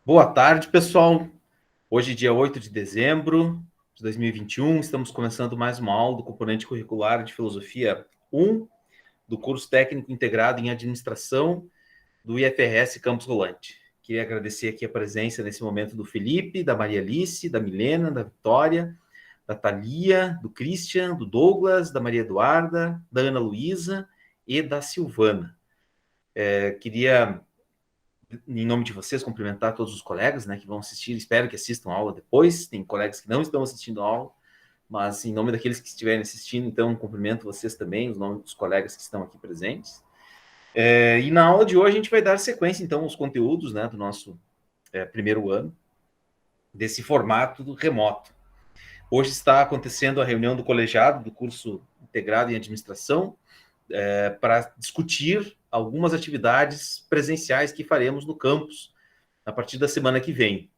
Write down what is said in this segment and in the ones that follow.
Boa tarde, pessoal. Hoje, dia 8 de dezembro de 2021, estamos começando mais uma aula do componente curricular de Filosofia 1 do curso técnico integrado em administração do IFRS Campus Rolante. Queria agradecer aqui a presença nesse momento do Felipe, da Maria Alice, da Milena, da Vitória, da Thalia, do Christian, do Douglas, da Maria Eduarda, da Ana Luísa e da Silvana. Queria, em nome de vocês, cumprimentar todos os colegas, né, que vão assistir, espero que assistam a aula depois, tem colegas que não estão assistindo a aula, mas em nome daqueles que estiverem assistindo, então, cumprimento vocês também, os nomes dos colegas que estão aqui presentes. E na aula de hoje a gente vai dar sequência, então, aos conteúdos, né, do nosso primeiro ano, desse formato remoto. Hoje está acontecendo a reunião do colegiado do curso integrado em administração, para discutir algumas atividades presenciais que faremos no campus a partir da semana que vem.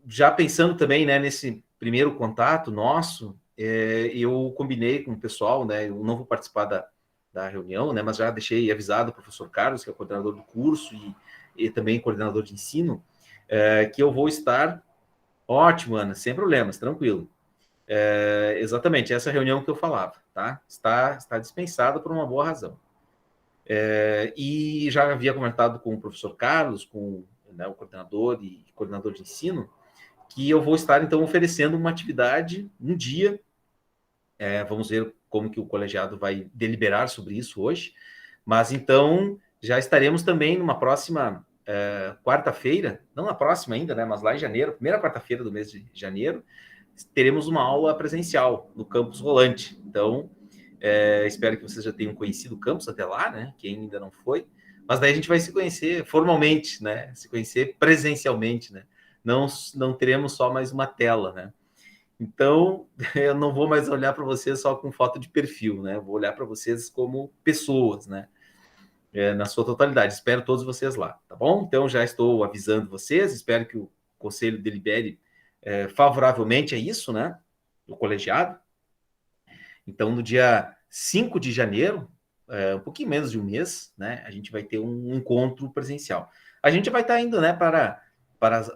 Já pensando também, né, nesse primeiro contato nosso, eu combinei com o pessoal, né, eu não vou participar da reunião, né, mas já deixei avisado o professor Carlos, que é o coordenador do curso e também coordenador de ensino, que eu vou estar. Ótimo, Ana, sem problemas, tranquilo. Exatamente, essa reunião que eu falava, tá? Está dispensada por uma boa razão. E já havia comentado com o professor Carlos, com, né, o coordenador e coordenador de ensino, que eu vou estar, então, oferecendo uma atividade um dia. Vamos ver como que o colegiado vai deliberar sobre isso hoje. Mas, então, já estaremos também numa próxima quarta-feira, não na próxima ainda, né, mas lá em janeiro, primeira quarta-feira do mês de janeiro, teremos uma aula presencial no campus Rolante. Então, espero que vocês já tenham conhecido o campus até lá, né? Quem ainda não foi. Mas daí a gente vai se conhecer formalmente, né? Se conhecer presencialmente, né? Não teremos só mais uma tela, né? Então, eu não vou mais olhar para vocês só com foto de perfil, né? Eu vou olhar para vocês como pessoas, né? Na sua totalidade. Espero todos vocês lá, tá bom? Então, já estou avisando vocês, espero que o conselho delibere favoravelmente a isso, né? Do colegiado. Então, no dia 5 de janeiro, um pouquinho menos de um mês, né? A gente vai ter um encontro presencial. A gente vai estar indo, né, para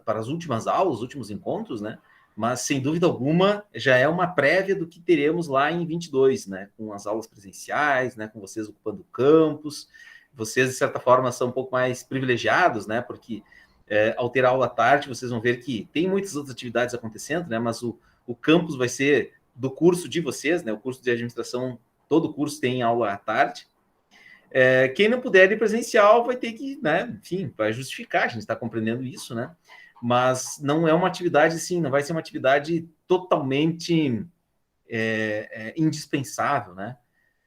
as últimas aulas, os últimos encontros, né? Mas, sem dúvida alguma, já é uma prévia do que teremos lá em 22, né? Com as aulas presenciais, né? Com vocês ocupando o campus. Vocês, de certa forma, são um pouco mais privilegiados, né? Porque ao ter aula à tarde, vocês vão ver que tem muitas outras atividades acontecendo, né? Mas o campus vai ser do curso de vocês, né? O curso de administração, todo curso tem aula à tarde. Quem não puder ir presencial vai ter que, né? Enfim, vai justificar, a gente está compreendendo isso, né? Mas não é uma atividade assim, não vai ser uma atividade totalmente indispensável, né?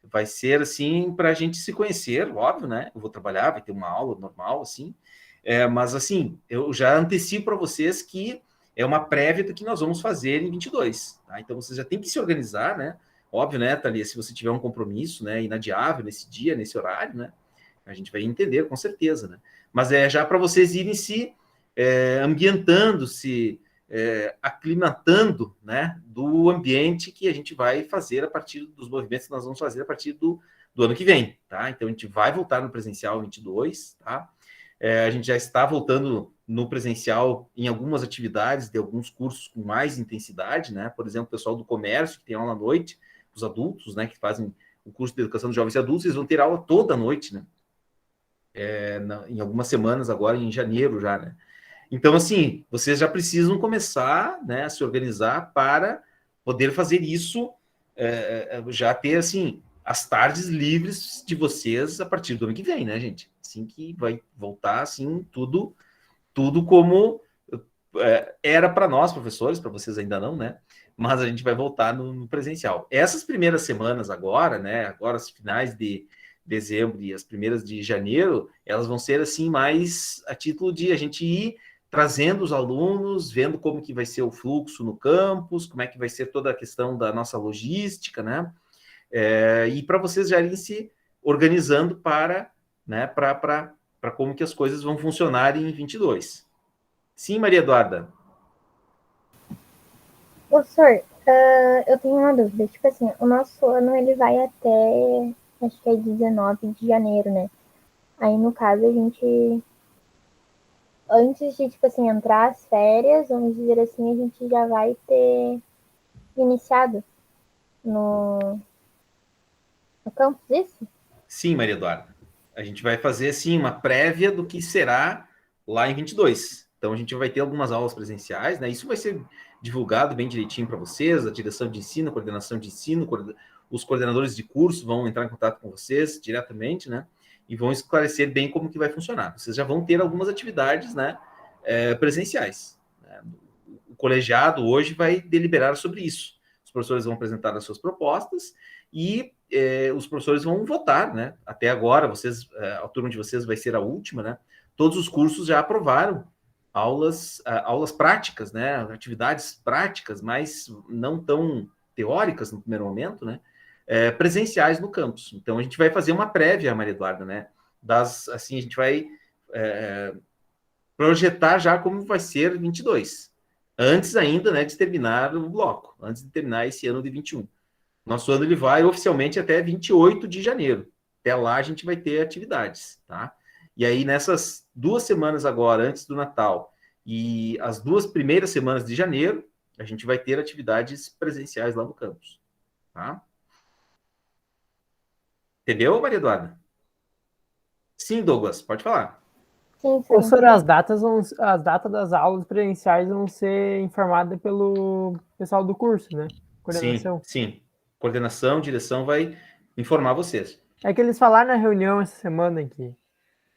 Vai ser assim para a gente se conhecer, óbvio, né? Eu vou trabalhar, vai ter uma aula normal, assim, mas assim, eu já antecipo para vocês que é uma prévia do que nós vamos fazer em 22, tá? Então vocês já têm que se organizar, né? Óbvio, né, Thalia, se você tiver um compromisso, né, inadiável nesse dia, nesse horário, né, a gente vai entender com certeza, né? Mas é já para vocês irem se ambientando, se aclimatando, né, do ambiente que a gente vai fazer a partir dos movimentos que nós vamos fazer a partir do ano que vem, tá? Então a gente vai voltar no presencial 22, tá? A gente já está voltando no presencial em algumas atividades de alguns cursos com mais intensidade, né? Por exemplo, o pessoal do comércio, que tem aula à noite, os adultos, né, que fazem o curso de educação de jovens e adultos, eles vão ter aula toda noite, né? Em algumas semanas agora, em janeiro já, né? Então, assim, vocês já precisam começar, né, a se organizar para poder fazer isso, já ter, assim, as tardes livres de vocês a partir do ano que vem, né, gente? Assim que vai voltar, assim, tudo como era para nós, professores, para vocês ainda não, né? Mas a gente vai voltar no presencial. Essas primeiras semanas agora, né? Agora, as finais de dezembro e as primeiras de janeiro, elas vão ser assim mais a título de a gente ir trazendo os alunos, vendo como que vai ser o fluxo no campus, como é que vai ser toda a questão da nossa logística, né? E para vocês já irem se organizando para, né, para como que as coisas vão funcionar em 22. Sim, Maria Eduarda. Professor, eu tenho uma dúvida. Tipo assim, o nosso ano ele vai até, acho que é 19 de janeiro, né? Aí, no caso, a gente antes de, tipo assim, entrar as férias, vamos dizer assim, a gente já vai ter iniciado no campus, isso? Sim, Maria Eduarda. A gente vai fazer, sim, uma prévia do que será lá em 22. Então, a gente vai ter algumas aulas presenciais, né? Isso vai ser divulgado bem direitinho para vocês, a direção de ensino, a coordenação de ensino, os coordenadores de curso vão entrar em contato com vocês diretamente, né? E vão esclarecer bem como que vai funcionar. Vocês já vão ter algumas atividades, né, presenciais, né? O colegiado hoje vai deliberar sobre isso. Os professores vão apresentar as suas propostas e os professores vão votar, né? Até agora, a turma de vocês vai ser a última, né? Todos os cursos já aprovaram aulas práticas, né? Atividades práticas, mas não tão teóricas no primeiro momento, né? Presenciais no campus. Então, a gente vai fazer uma prévia, Maria Eduarda, né? Assim, a gente vai projetar já como vai ser 22, antes ainda, né, de terminar o bloco, antes de terminar esse ano de 21. Nosso ano ele vai oficialmente até 28 de janeiro. Até lá a gente vai ter atividades, tá? E aí nessas 2 semanas agora, antes do Natal, e as 2 primeiras semanas de janeiro, a gente vai ter atividades presenciais lá no campus, tá? Entendeu, Maria Eduarda? Sim, Douglas, pode falar. Sim, sim. Professor, as datas das aulas presenciais vão ser informadas pelo pessoal do curso, né? Sim, Coordenação. sim. Coordenação, direção vai informar vocês. É que eles falaram na reunião essa semana que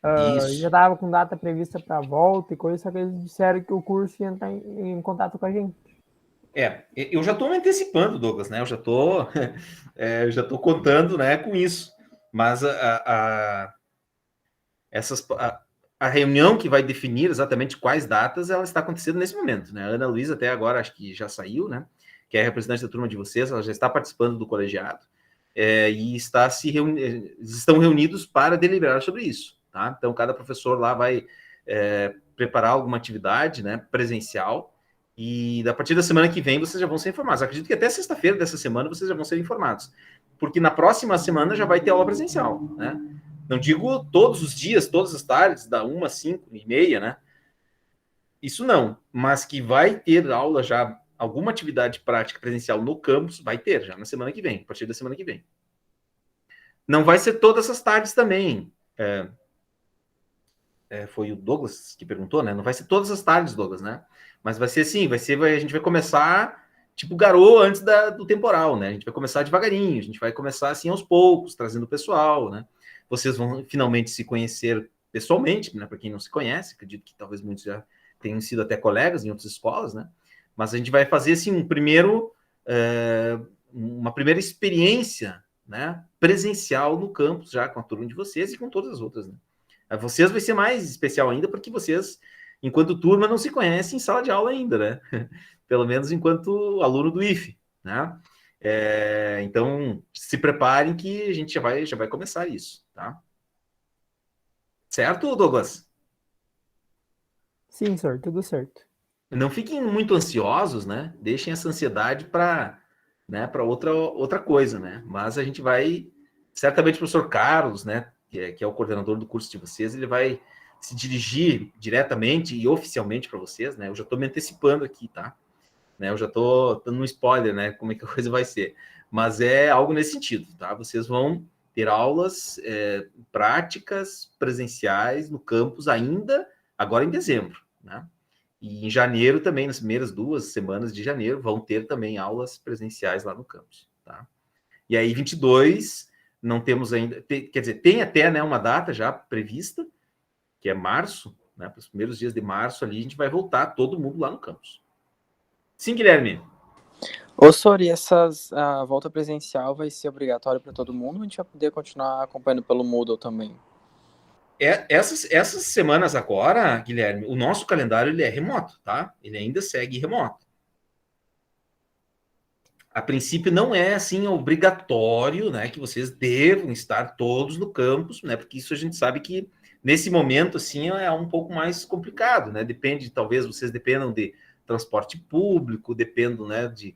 já Isso. estava com data prevista para volta e coisa, só que eles disseram que o curso ia entrar em contato com a gente. Eu já estou me antecipando, Douglas, né? Eu já estou contando, né, com isso. Mas a reunião que vai definir exatamente quais datas, ela está acontecendo nesse momento, né? A Ana Luísa até agora acho que já saiu, né? Que é a representante da turma de vocês, ela já está participando do colegiado e estão reunidos para deliberar sobre isso, tá? Então cada professor lá vai preparar alguma atividade, né, presencial, e a partir da semana que vem vocês já vão ser informados. Acredito que até sexta-feira dessa semana vocês já vão ser informados, porque na próxima semana já vai ter aula presencial, né? Não digo todos os dias, todas as tardes, da 1 às 5:30, né? Isso não, mas que vai ter aula já, alguma atividade prática presencial no campus, vai ter já na semana que vem, a partir da semana que vem. Não vai ser todas as tardes também. Foi o Douglas que perguntou, né? Não vai ser todas as tardes, Douglas, né? Mas vai ser assim, a gente vai começar tipo garoa antes do temporal, né? A gente vai começar devagarinho, a gente vai começar assim aos poucos, trazendo o pessoal, né? Vocês vão finalmente se conhecer pessoalmente, né? Para quem não se conhece, acredito que talvez muitos já tenham sido até colegas em outras escolas, né? Mas a gente vai fazer assim uma primeira experiência, né? Presencial no campus já com a turma de vocês e com todas as outras, né? Vocês vai ser mais especial ainda, porque vocês, enquanto turma, não se conhecem em sala de aula ainda, né? Pelo menos enquanto aluno do IFE, né? Então, se preparem que a gente já vai começar isso, tá? Certo, Douglas? Sim, senhor, tudo certo. Não fiquem muito ansiosos, né? Deixem essa ansiedade para, né, para outra coisa, né? Mas a gente vai, certamente o professor Carlos, né, que é o coordenador do curso de vocês, ele vai se dirigir diretamente e oficialmente para vocês, né? Eu já estou me antecipando aqui, tá? Né? Eu já estou dando um spoiler, né? Como é que a coisa vai ser. Mas é algo nesse sentido, tá? Vocês vão ter aulas práticas presenciais no campus ainda agora em dezembro, né? E em janeiro também, nas primeiras 2 semanas de janeiro, vão ter também aulas presenciais lá no campus, tá? E aí, 22, não temos ainda... quer dizer, tem até, né, uma data já prevista, que é março, né? Para os primeiros dias de março ali, a gente vai voltar todo mundo lá no campus. Sim, Guilherme? Ô, Sori, a volta presencial vai ser obrigatória para todo mundo ou a gente vai poder continuar acompanhando pelo Moodle também? Essas semanas agora, Guilherme, o nosso calendário ele é remoto, tá? Ele ainda segue remoto. A princípio não é assim obrigatório, né, que vocês devam estar todos no campus, né? Porque isso a gente sabe que nesse momento assim é um pouco mais complicado, né? Depende, talvez vocês dependam de transporte público, dependam, né, de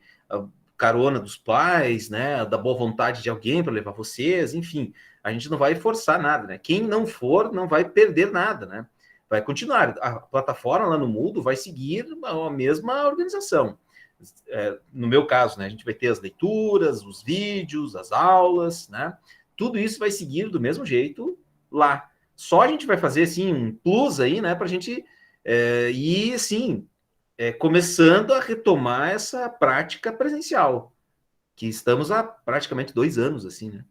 carona dos pais, né, da boa vontade de alguém para levar vocês, enfim, a gente não vai forçar nada, né? Quem não for não vai perder nada, né? vai continuar. A plataforma lá no Moodle vai seguir a mesma organização. No meu caso, né, a gente vai ter as leituras, os vídeos, as aulas, né? Tudo isso vai seguir do mesmo jeito lá. Só a gente vai fazer, assim, um plus aí, né, para a gente ir, assim, começando a retomar essa prática presencial, que estamos há praticamente 2 anos, assim, né?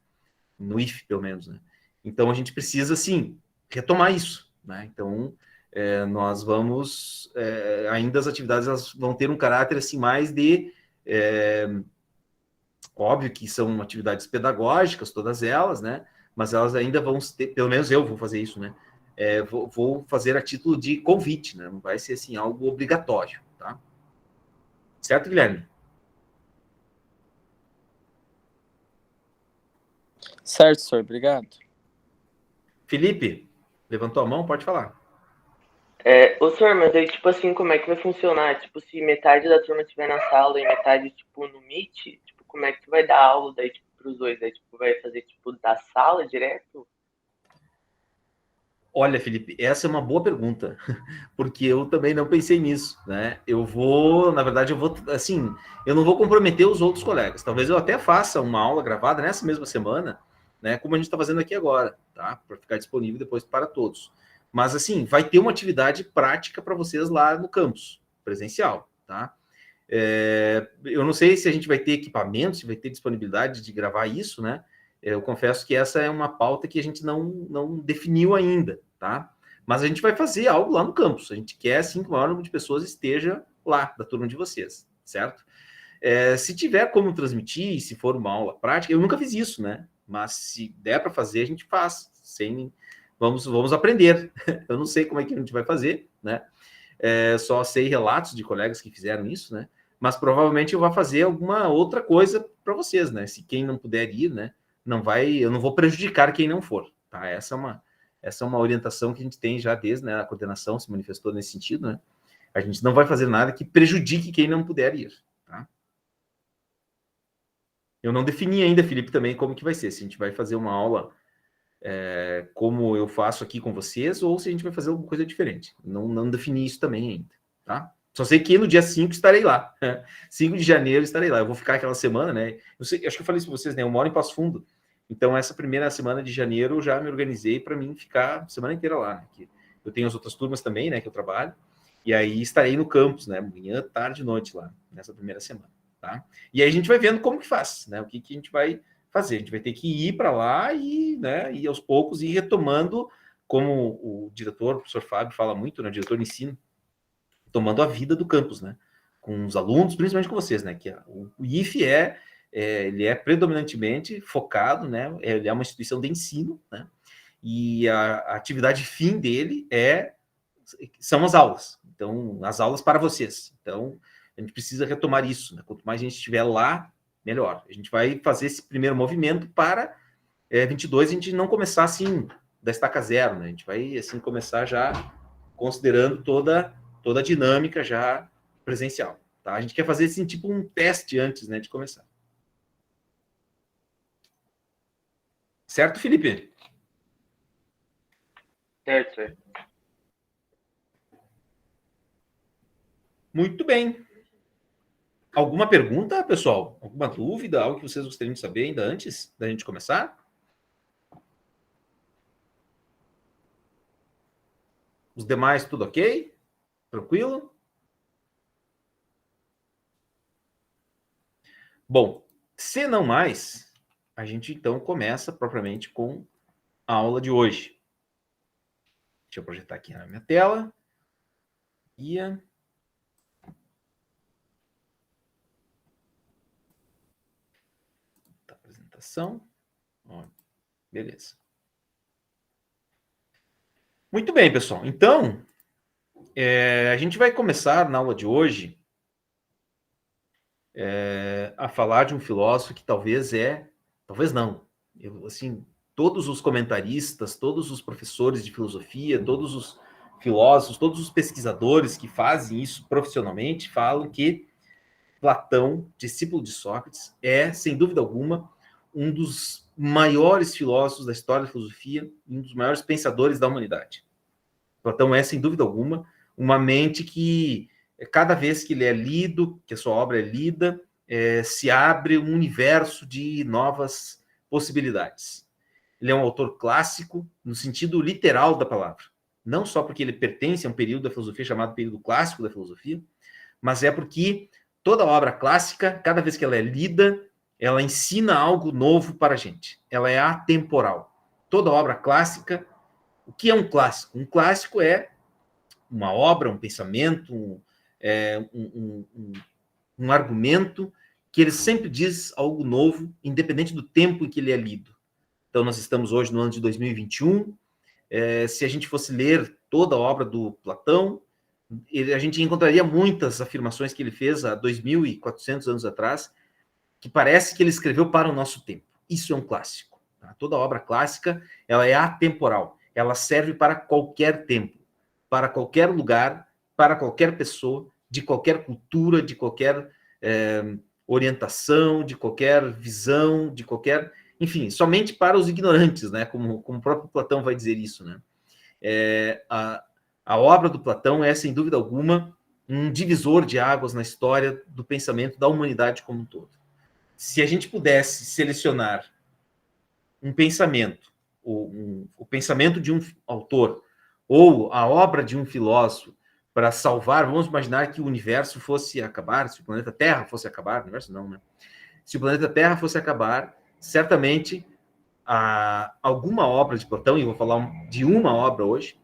No IF, pelo menos, né? Então, a gente precisa, assim, retomar isso, né? Então, nós vamos... ainda as atividades elas vão ter um caráter, assim, mais de... óbvio que são atividades pedagógicas, todas elas, né? Mas elas ainda vão ter... Pelo menos eu vou fazer isso, né? Vou fazer a título de convite, né? Não vai ser, assim, algo obrigatório, tá? Certo, Guilherme? Certo, senhor. Obrigado. Felipe, levantou a mão? Pode falar. Ô, senhor, mas aí, tipo assim, como é que vai funcionar? Tipo, se metade da turma estiver na sala e metade, tipo, no Meet, tipo, como é que vai dar aula daí, tipo, pros dois? Aí, tipo, vai fazer, tipo, da sala direto? Olha, Felipe, essa é uma boa pergunta, porque eu também não pensei nisso, né? Na verdade, assim, eu não vou comprometer os outros colegas. Talvez eu até faça uma aula gravada nessa mesma semana, né? Como a gente está fazendo aqui agora, tá? Para ficar disponível depois para todos. Mas, assim, vai ter uma atividade prática para vocês lá no campus, presencial, tá? Eu não sei se a gente vai ter equipamento, se vai ter disponibilidade de gravar isso, né? Eu confesso que essa é uma pauta que a gente não definiu ainda, tá? Mas a gente vai fazer algo lá no campus. A gente quer, assim, que o maior número de pessoas esteja lá, da turma de vocês, certo? Se tiver como transmitir, se for uma aula prática, eu nunca fiz isso, né? Mas se der para fazer, a gente faz. Vamos aprender. Eu não sei como é que a gente vai fazer, né? Só sei relatos de colegas que fizeram isso, né? Mas provavelmente eu vou fazer alguma outra coisa para vocês, né? Se quem não puder ir, né? Eu não vou prejudicar quem não for, tá? Essa é uma orientação que a gente tem já desde, né, a coordenação se manifestou nesse sentido, né? A gente não vai fazer nada que prejudique quem não puder ir, tá? Eu não defini ainda, Felipe, também como que vai ser, se a gente vai fazer uma aula como eu faço aqui com vocês, ou se a gente vai fazer alguma coisa diferente. Não defini isso também ainda, tá? Só sei que no dia 5 estarei lá. 5 de janeiro estarei lá. Eu vou ficar aquela semana, né? Acho que eu falei isso para vocês, né? Eu moro em Passo Fundo. Então, essa primeira semana de janeiro, eu já me organizei para mim ficar a semana inteira lá. Né? Eu tenho as outras turmas também, né? Que eu trabalho. E aí estarei no campus, né? Manhã, tarde e noite lá, nessa primeira semana, tá? E aí a gente vai vendo como que faz, né? O que a gente vai fazer. A gente vai ter que ir para lá e, né, e aos poucos ir retomando, como o diretor, o professor Fábio, fala muito, né? O diretor de ensino, tomando a vida do campus, né? Com os alunos, principalmente com vocês, né? Que o IF ele é predominantemente focado, né? Ele é uma instituição de ensino, né? E a atividade fim dele são as aulas. Então, as aulas para vocês. Então, a gente precisa retomar isso, né? Quanto mais a gente estiver lá, melhor. A gente vai fazer esse primeiro movimento para 22 a gente não começar assim da estaca zero, né? A gente vai assim começar já considerando toda a dinâmica já presencial, tá? A gente quer fazer assim tipo um teste antes, né, de começar. Certo, Felipe? Certo, senhor. Muito bem. Alguma pergunta, pessoal? Alguma dúvida? Algo que vocês gostariam de saber ainda antes da gente começar? Os demais, tudo ok? Tranquilo? Bom, se não mais, a gente então começa propriamente com a aula de hoje. Deixa eu projetar aqui na minha tela. Guia. Apresentação. Ó, beleza. Muito bem, pessoal. Então, a gente vai começar na aula de hoje a falar de um filósofo que talvez não. Assim, todos os comentaristas, todos os professores de filosofia, todos os filósofos, todos os pesquisadores que fazem isso profissionalmente falam que Platão, discípulo de Sócrates, sem dúvida alguma, um dos maiores filósofos da história da filosofia, um dos maiores pensadores da humanidade. Platão é, sem dúvida alguma, uma mente que, cada vez que ele é lido, que a sua obra é lida, se abre um universo de novas possibilidades. Ele é um autor clássico, no sentido literal da palavra. Não só porque ele pertence a um período da filosofia chamado período clássico da filosofia, mas é porque toda obra clássica, cada vez que ela é lida, ela ensina algo novo para a gente. Ela é atemporal. Toda obra clássica, o que é um clássico? Um clássico é uma obra, um pensamento, um argumento que ele sempre diz algo novo, independente do tempo em que ele é lido. Então, nós estamos hoje no ano de 2021. Se a gente fosse ler toda a obra do Platão, a gente encontraria muitas afirmações que ele fez há 2.400 anos atrás, que parece que ele escreveu para o nosso tempo. Isso é um clássico. Tá? Toda obra clássica, ela é atemporal. Ela serve para qualquer tempo, para qualquer lugar, para qualquer pessoa, de qualquer cultura, de qualquer orientação, de qualquer visão, de qualquer... Enfim, somente para os ignorantes, né? Como o próprio Platão vai dizer isso, né? A obra do Platão é, sem dúvida alguma, um divisor de águas na história do pensamento da humanidade como um todo. Se a gente pudesse selecionar um pensamento, o pensamento de um autor, ou a obra de um filósofo, para salvar, vamos imaginar que o universo fosse acabar, se o planeta Terra fosse acabar, o universo não, né? Se o planeta Terra fosse acabar, certamente alguma obra de Platão, e eu vou falar de uma obra hoje,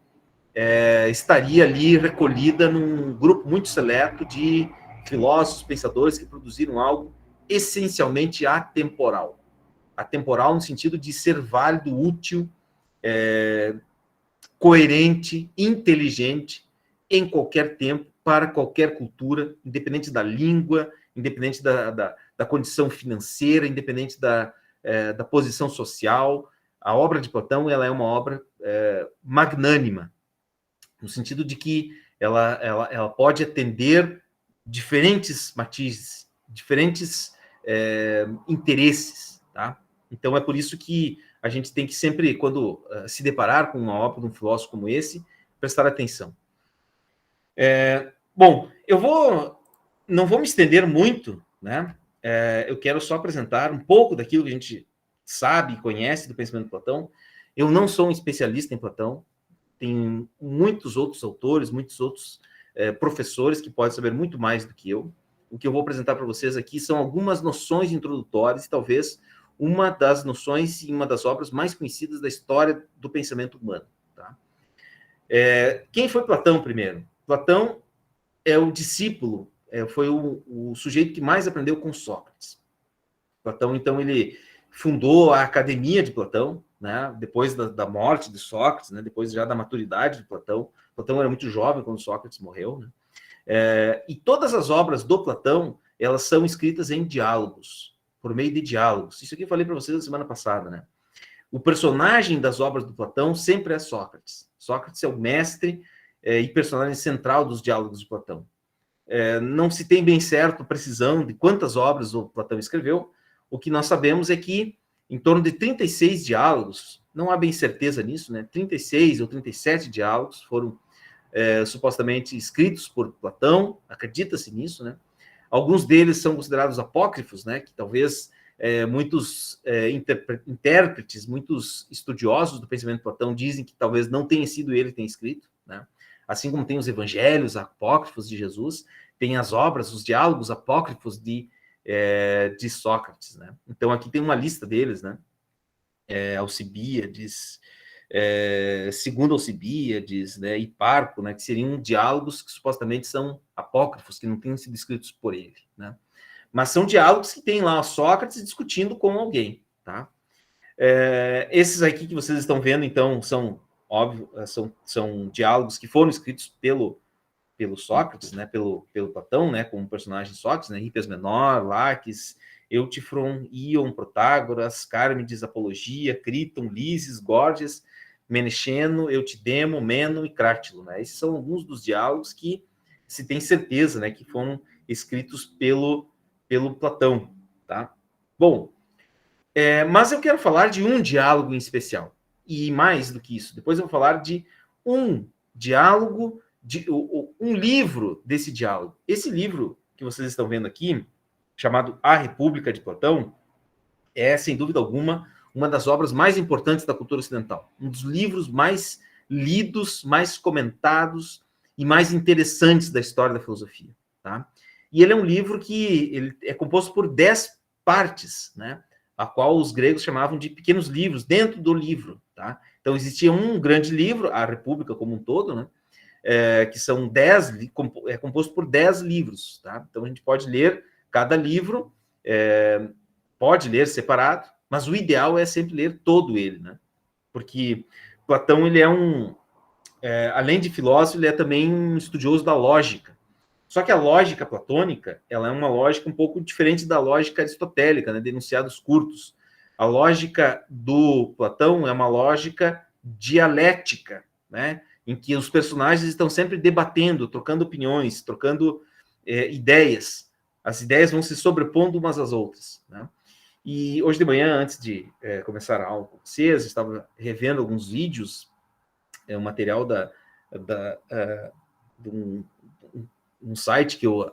estaria ali recolhida num grupo muito seleto de filósofos, pensadores que produziram algo essencialmente atemporal. Atemporal no sentido de ser válido, útil, coerente, inteligente, em qualquer tempo, para qualquer cultura, independente da língua, independente da condição financeira, independente da posição social. A obra de Platão, ela é uma obra magnânima, no sentido de que ela pode atender diferentes matizes, diferentes interesses, tá? Então, é por isso que a gente tem que sempre, quando se deparar com uma obra de um filósofo como esse, prestar atenção. Bom, não vou me estender muito, né? Eu quero só apresentar um pouco daquilo que a gente sabe e conhece do pensamento de Platão. Eu não sou um especialista em Platão, tem muitos outros autores, muitos outros professores que podem saber muito mais do que eu. O que eu vou apresentar para vocês aqui são algumas noções introdutórias, talvez uma das noções e uma das obras mais conhecidas da história do pensamento humano. Tá? Quem foi Platão primeiro? Platão é o discípulo, foi o sujeito que mais aprendeu com Sócrates. Platão, então, ele fundou a Academia de Platão, né, depois da morte de Sócrates, né, depois já da maturidade de Platão. Platão era muito jovem quando Sócrates morreu, né? E todas as obras do Platão, elas são escritas em diálogos, por meio de diálogos. Isso aqui eu falei para vocês na semana passada, né? O personagem das obras do Platão sempre é Sócrates. Sócrates é o mestre e personagem central dos diálogos de Platão. Não se tem bem certo precisão de quantas obras o Platão escreveu. O que nós sabemos é que em torno de 36 diálogos, não há bem certeza nisso, né? 36 ou 37 diálogos foram supostamente escritos por Platão, acredita-se nisso, né? Alguns deles são considerados apócrifos, né? Que talvez muitos intérpretes, muitos estudiosos do pensamento de Platão dizem que talvez não tenha sido ele que tenha escrito, né? Assim como tem os evangelhos apócrifos de Jesus, tem as obras, os diálogos apócrifos de Sócrates, né? Então aqui tem uma lista deles, né? Alcibíades, segundo Alcibíades, né? Hiparco, né? Que seriam diálogos que supostamente são apócrifos, que não tenham sido escritos por ele, né? Mas são diálogos que tem lá Sócrates discutindo com alguém, tá? Esses aqui que vocês estão vendo, então, são diálogos que foram escritos pelo Sócrates, né, pelo Platão, né, como personagem Sócrates, né, Hippias Menor, Laques, Eutífron, Ion, Protágoras, Cármides, Apologia, Críton, Lises, Górgias, Menexeno, Eutidemo, Meno e Crátilo, né? Esses são alguns dos diálogos que se tem certeza, né, que foram escritos pelo Platão, tá? Bom, mas eu quero falar de um diálogo em especial, e mais do que isso, depois eu vou falar de um diálogo, um livro desse diálogo. Esse livro que vocês estão vendo aqui, chamado A República de Platão, é, sem dúvida alguma, uma das obras mais importantes da cultura ocidental. Um dos livros mais lidos, mais comentados e mais interessantes da história da filosofia. Tá? E ele é um livro que ele é composto por 10 partes, né? A qual os gregos chamavam de pequenos livros, dentro do livro. Tá? Então, existia um grande livro, a República como um todo, né? Que são 10, é composto por 10 livros. Tá? Então, a gente pode ler cada livro, pode ler separado, mas o ideal é sempre ler todo ele, né? Porque Platão, ele é além de filósofo, ele é também um estudioso da lógica. Só que a lógica platônica, ela é uma lógica um pouco diferente da lógica aristotélica, né, de enunciados curtos. A lógica do Platão é uma lógica dialética, né, em que os personagens estão sempre debatendo, trocando opiniões, trocando ideias. As ideias vão se sobrepondo umas às outras, né? E hoje de manhã, antes de começar a aula com vocês, estava revendo alguns vídeos, um material de um site que eu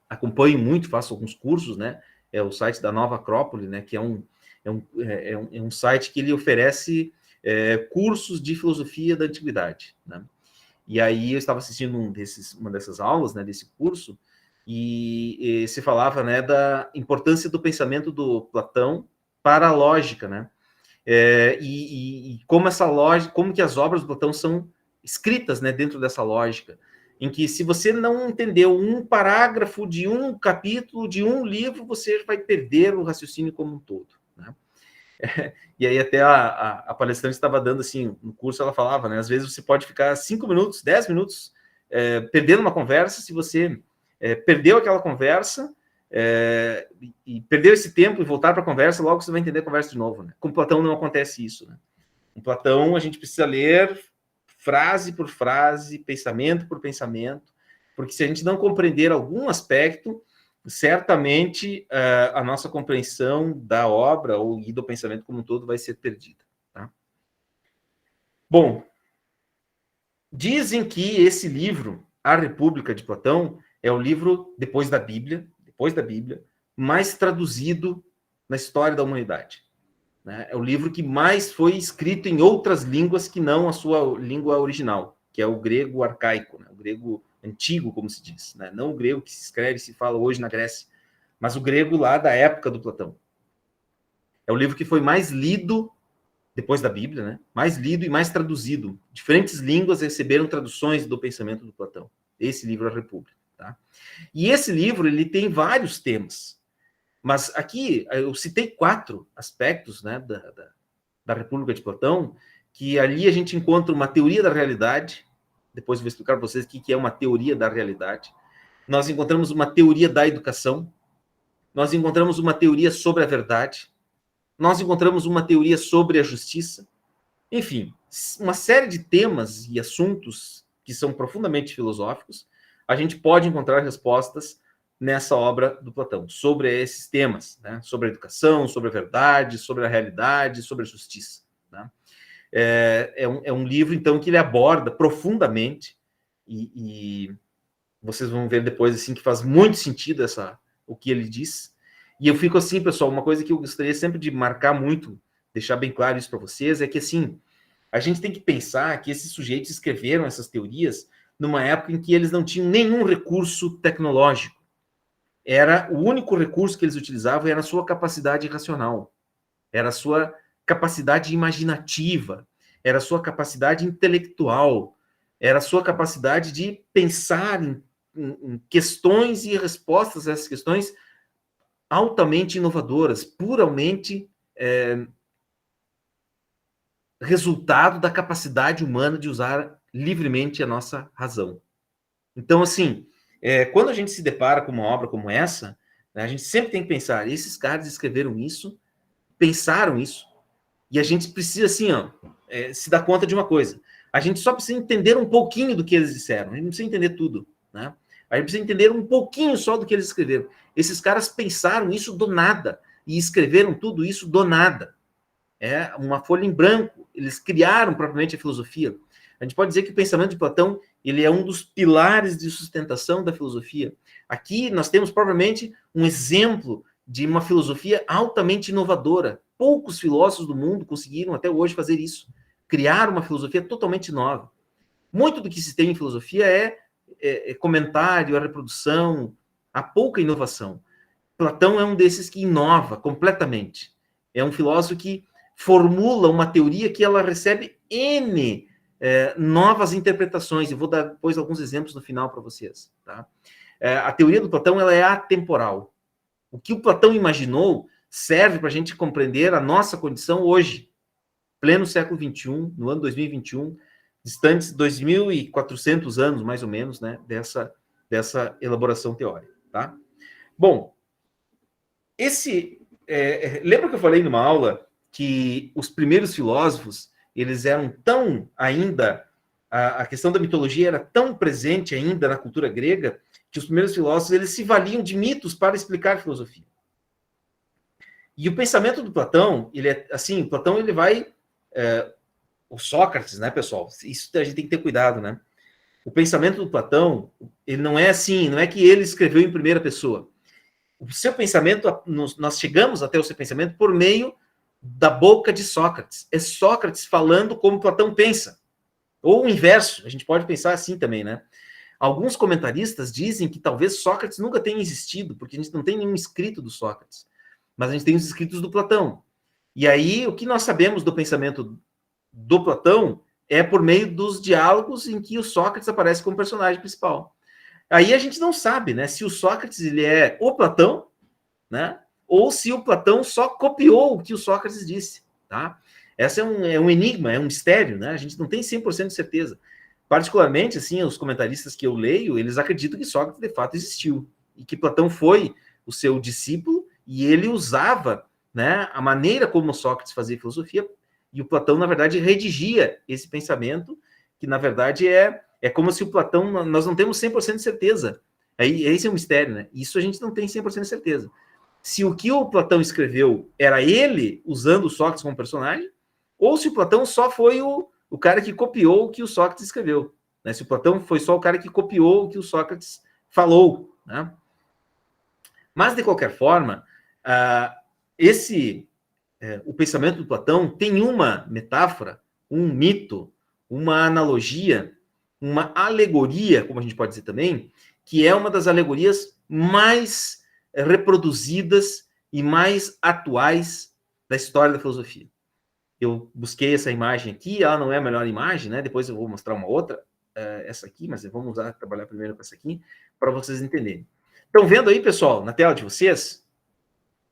acompanho muito, faço alguns cursos, né? É o site da Nova Acrópole, né? Que é um site que ele oferece cursos de filosofia da antiguidade, né? E aí eu estava assistindo uma dessas aulas, né? Desse curso, e se falava, né? Da importância do pensamento do Platão para a lógica, né? E como essa lógica, como que as obras do Platão são escritas, né, dentro dessa lógica, em que se você não entendeu um parágrafo de um capítulo de um livro, você vai perder o raciocínio como um todo, né? E aí até a palestrante estava dando assim, no curso ela falava, né, às vezes você pode ficar 5 minutos, 10 minutos perdendo uma conversa, se você perdeu aquela conversa, e perdeu esse tempo e voltar para a conversa, logo você vai entender a conversa de novo, né? Com Platão não acontece isso, né? Com Platão a gente precisa ler frase por frase, pensamento por pensamento, porque se a gente não compreender algum aspecto, certamente a nossa compreensão da obra e do pensamento como um todo vai ser perdida, tá? Bom, dizem que esse livro, A República de Platão, é o livro depois da Bíblia, mais traduzido na história da humanidade, né? É o livro que mais foi escrito em outras línguas que não a sua língua original, que é o grego arcaico, né? O grego antigo, como se diz, né? Não o grego que se escreve e se fala hoje na Grécia, mas o grego lá da época do Platão. É o livro que foi mais lido depois da Bíblia, né? Mais lido e mais traduzido. Diferentes línguas receberam traduções do pensamento do Platão. Esse livro, A República. Tá? E esse livro ele tem vários temas, mas aqui eu citei 4 aspectos, né, da República de Platão, que ali a gente encontra uma teoria da realidade, depois eu vou explicar para vocês o que é uma teoria da realidade. Nós encontramos uma teoria da educação, nós encontramos uma teoria sobre a verdade, nós encontramos uma teoria sobre a justiça, enfim, uma série de temas e assuntos que são profundamente filosóficos. A gente pode encontrar respostas nessa obra do Platão, sobre esses temas, né? Sobre a educação, sobre a verdade, sobre a realidade, sobre a justiça, né? É um livro, então, que ele aborda profundamente, e vocês vão ver depois, assim, que faz muito sentido o que ele diz. E eu fico assim, pessoal, uma coisa que eu gostaria sempre de marcar muito, deixar bem claro isso para vocês, é que, assim, a gente tem que pensar que esses sujeitos escreveram essas teorias numa época em que eles não tinham nenhum recurso tecnológico. Era o único recurso que eles utilizavam era a sua capacidade racional, era a sua capacidade imaginativa, era a sua capacidade intelectual, era a sua capacidade de pensar em questões e respostas a essas questões altamente inovadoras, puramente resultado da capacidade humana de usar livremente a nossa razão. Então, assim, quando a gente se depara com uma obra como essa, né, a gente sempre tem que pensar, esses caras escreveram isso, pensaram isso, e a gente precisa, assim, se dar conta de uma coisa. A gente só precisa entender um pouquinho do que eles disseram, a gente não precisa entender tudo, né? A gente precisa entender um pouquinho só do que eles escreveram. Esses caras pensaram isso do nada, e escreveram tudo isso do nada. É uma folha em branco. Eles criaram propriamente a filosofia. A gente pode dizer que o pensamento de Platão ele é um dos pilares de sustentação da filosofia. Aqui nós temos propriamente um exemplo de uma filosofia altamente inovadora. Poucos filósofos do mundo conseguiram até hoje fazer isso, criar uma filosofia totalmente nova. Muito do que se tem em filosofia é comentário, a reprodução, há pouca inovação. Platão é um desses que inova completamente. É um filósofo que formula uma teoria que ela recebe N novas interpretações. Eu vou dar depois alguns exemplos no final para vocês. Tá? A teoria do Platão ela é atemporal. O que o Platão imaginou serve para a gente compreender a nossa condição hoje, pleno século XXI, no ano 2021, distantes de 2.400 anos, mais ou menos, né, dessa elaboração teórica. Tá? Bom, lembra que eu falei numa aula que os primeiros filósofos, eles eram tão ainda, a questão da mitologia era tão presente ainda na cultura grega, que os primeiros filósofos, eles se valiam de mitos para explicar filosofia. E o pensamento do Platão, ele é assim, Platão, ele vai... o Sócrates, né, pessoal? Isso a gente tem que ter cuidado, né? O pensamento do Platão, ele não é assim, não é que ele escreveu em primeira pessoa. O seu pensamento, nós chegamos até o seu pensamento por meio da boca de Sócrates. É Sócrates falando como Platão pensa. Ou o inverso, a gente pode pensar assim também, né? Alguns comentaristas dizem que talvez Sócrates nunca tenha existido, porque a gente não tem nenhum escrito do Sócrates, mas a gente tem os escritos do Platão. E aí, o que nós sabemos do pensamento do Platão é por meio dos diálogos em que o Sócrates aparece como personagem principal. Aí a gente não sabe, né, se o Sócrates ele é o Platão, né, ou se o Platão só copiou o que o Sócrates disse, tá? Esse é um enigma, é um mistério, né? A gente não tem 100% de certeza. Particularmente, assim, os comentaristas que eu leio, eles acreditam que Sócrates de fato existiu e que Platão foi o seu discípulo e ele usava, né, a maneira como Sócrates fazia filosofia, e o Platão, na verdade, redigia esse pensamento, que, na verdade, é como se o Platão... Nós não temos 100% de certeza. Esse é um mistério, né? Isso a gente não tem 100% de certeza. Se o que o Platão escreveu era ele usando o Sócrates como personagem, ou se o Platão só foi o cara que copiou o que o Sócrates escreveu. Né? Se o Platão foi só o cara que copiou o que o Sócrates falou. Né? Mas, de qualquer forma, o pensamento do Platão tem uma metáfora, um mito, uma analogia, uma alegoria, como a gente pode dizer também, que é uma das alegorias mais reproduzidas e mais atuais da história da filosofia. Eu busquei essa imagem aqui, ela não é a melhor imagem, né? Depois eu vou mostrar uma outra, essa aqui, mas vamos trabalhar primeiro com essa aqui, para vocês entenderem. Estão vendo aí, pessoal, na tela de vocês?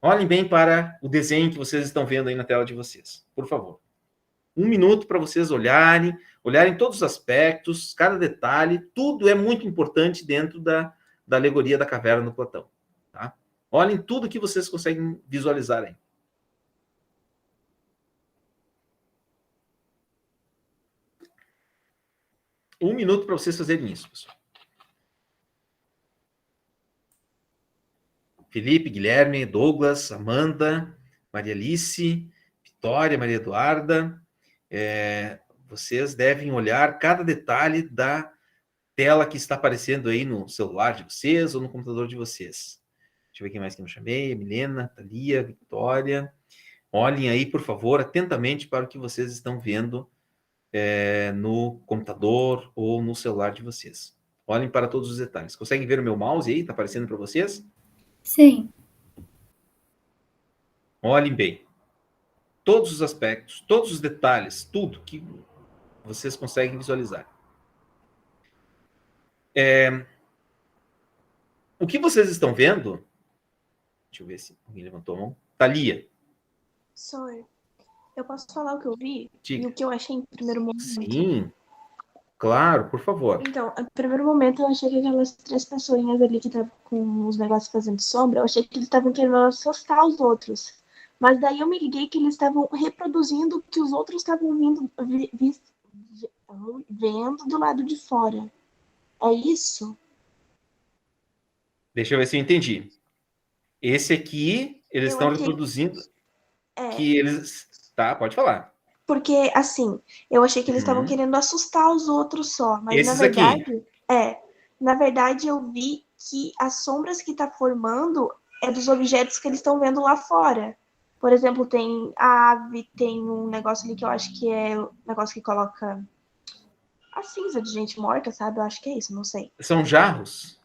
Olhem bem para o desenho que vocês estão vendo aí na tela de vocês, por favor. 1 minuto para vocês olharem todos os aspectos, cada detalhe, tudo é muito importante dentro da alegoria da caverna do Platão. Tá? Olhem tudo que vocês conseguem visualizar aí. Um minuto para vocês fazerem isso, pessoal. Felipe, Guilherme, Douglas, Amanda, Maria Alice, Vitória, Maria Eduarda. Vocês devem olhar cada detalhe da tela que está aparecendo aí no celular de vocês ou no computador de vocês. Deixa eu ver quem mais que eu chamei. Milena, Thalia, Vitória. Olhem aí, por favor, atentamente para o que vocês estão vendo no computador ou no celular de vocês. Olhem para todos os detalhes. Conseguem ver o meu mouse aí? Está aparecendo para vocês? Sim. Olhem bem. Todos os aspectos, todos os detalhes, tudo que vocês conseguem visualizar. O que vocês estão vendo... Deixa eu ver se alguém levantou a mão. Thalia. Sou eu posso falar o que eu vi? Diga. E o que eu achei em primeiro momento? Sim, claro, por favor. Então, em primeiro momento, eu achei que aquelas 3 pessoinhas ali que estavam com os negócios fazendo sombra, eu achei que eles estavam querendo assustar os outros. Mas daí eu me liguei que eles estavam reproduzindo o que os outros estavam vendo do lado de fora. É isso? Deixa eu ver se eu entendi. Esse aqui, eles estão reproduzindo... Que eles... Tá, pode falar. Porque, assim, eu achei que eles estavam Uhum. querendo assustar os outros só, mas Esses aqui. na verdade eu vi que as sombras que tá formando é dos objetos que eles estão vendo lá fora. Por exemplo, tem a ave, tem um negócio ali que eu acho que é o negócio que coloca a cinza de gente morta, sabe? Eu acho que é isso, não sei. São jarros.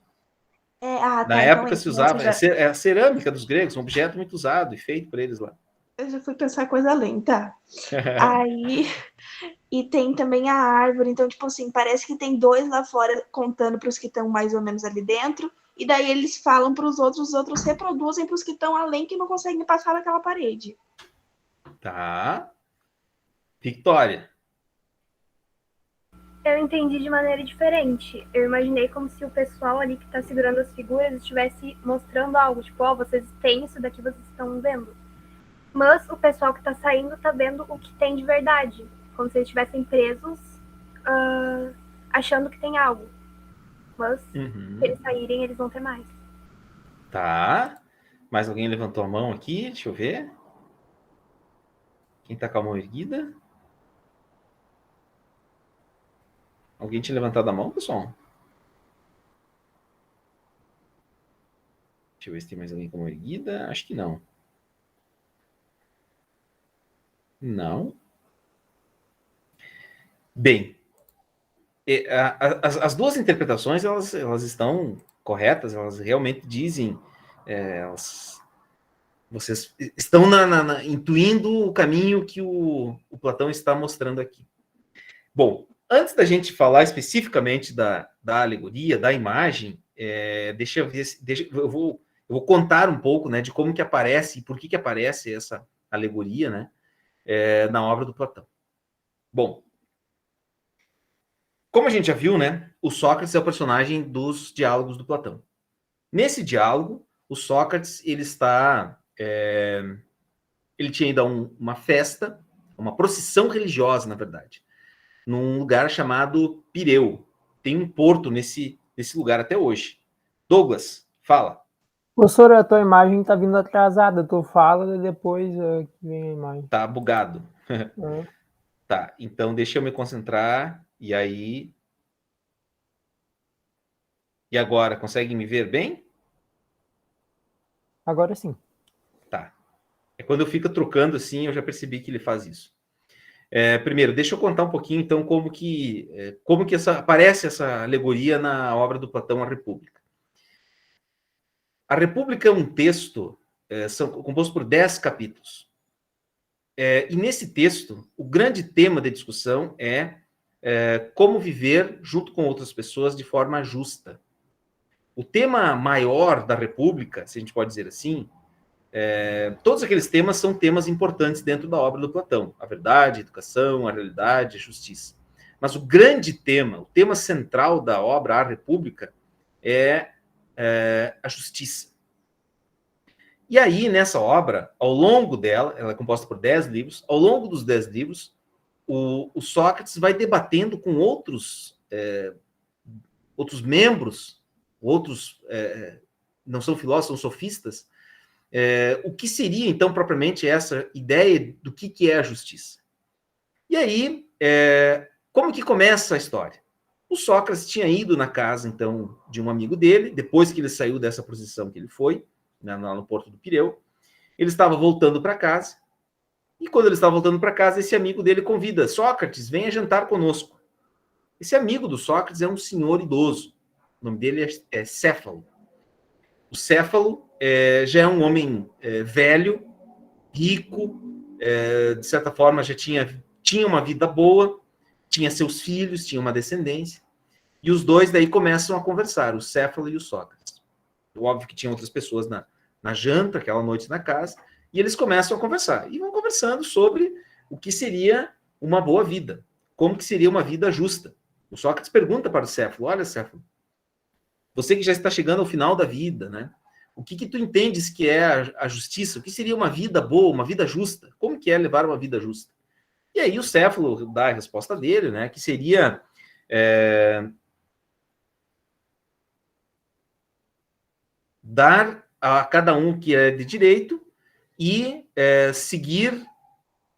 Na Tá, então é época se isso. Nossa, usava, é a cerâmica dos gregos, um objeto muito usado e feito por eles lá. eu já fui pensar coisa além, tá? Aí, e tem também a árvore, então, tipo assim, parece que tem dois lá fora contando para os que estão mais ou menos ali dentro, e daí eles falam para os outros reproduzem para os que estão além que não conseguem passar daquela parede. Tá. Victória. Eu entendi de maneira diferente. Eu imaginei como se o pessoal ali que tá segurando as figuras estivesse mostrando algo, tipo, ó, vocês têm isso daqui, vocês estão vendo. Mas o pessoal que tá saindo tá vendo o que tem de verdade. Como se eles estivessem presos, achando que tem algo. Mas, se eles saírem, eles vão ter mais. Tá. Mais alguém levantou a mão aqui? Deixa eu ver. Quem tá com a mão erguida? Alguém tinha levantado a mão, pessoal? Deixa eu ver se tem mais alguém com a mão erguida. Acho que não. Não. Bem, as duas interpretações elas estão corretas, elas realmente dizem, vocês estão intuindo o caminho que o Platão está mostrando aqui. Bom, antes da gente falar especificamente da alegoria, da imagem, deixa eu ver, eu vou contar um pouco, né, de como que aparece e por que aparece essa alegoria, né, na obra do Platão. Bom, como a gente já viu, né, o Sócrates é o personagem dos diálogos do Platão. Nesse diálogo, o Sócrates ele tinha ido a uma festa, uma procissão religiosa, na verdade, num lugar chamado Pireu. Tem um porto nesse lugar até hoje. Douglas, fala. Professor, a tua imagem tá vindo atrasada. Tu fala e depois que vem a imagem. Tá bugado. Tá, então deixa eu me concentrar. E aí... E agora, conseguem me ver bem? Agora sim. Tá. É quando eu fico trocando assim, eu já percebi que ele faz isso. Primeiro, deixa eu contar um pouquinho, então, como que aparece essa alegoria na obra do Platão, A República. A República é um texto composto por 10 capítulos. E nesse texto, o grande tema de discussão é como viver junto com outras pessoas de forma justa. O tema maior da República, se a gente pode dizer assim, todos aqueles temas são temas importantes dentro da obra do Platão. A verdade, a educação, a realidade, a justiça. Mas o grande tema, o tema central da obra, A República, é a justiça. E aí, nessa obra, ao longo dela, ela é composta por 10 livros, ao longo dos 10 livros, o Sócrates vai debatendo com outros membros, não são filósofos, são sofistas, o que seria, então, propriamente essa ideia do que é a justiça. E aí, como que começa a história? O Sócrates tinha ido na casa, então, de um amigo dele, depois que ele saiu dessa posição que ele foi, no Porto do Pireu, ele estava voltando para casa, e quando ele estava voltando para casa, esse amigo dele convida, Sócrates, venha jantar conosco. Esse amigo do Sócrates é um senhor idoso, o nome dele é Céfalo. O Céfalo já é um homem velho, rico, de certa forma já tinha uma vida boa, tinha seus filhos, tinha uma descendência, e os dois daí começam a conversar, o Céfalo e o Sócrates. Óbvio que tinha outras pessoas na janta, aquela noite na casa, e eles começam a conversar. E vão conversando sobre o que seria uma boa vida, como que seria uma vida justa. O Sócrates pergunta para o Céfalo, olha, Céfalo, você que já está chegando ao final da vida, né? O que tu entendes que é a justiça? O que seria uma vida boa, uma vida justa? Como que é levar uma vida justa? E aí o Céfalo dá a resposta dele, né? Que seria... dar a cada um que é de direito e seguir...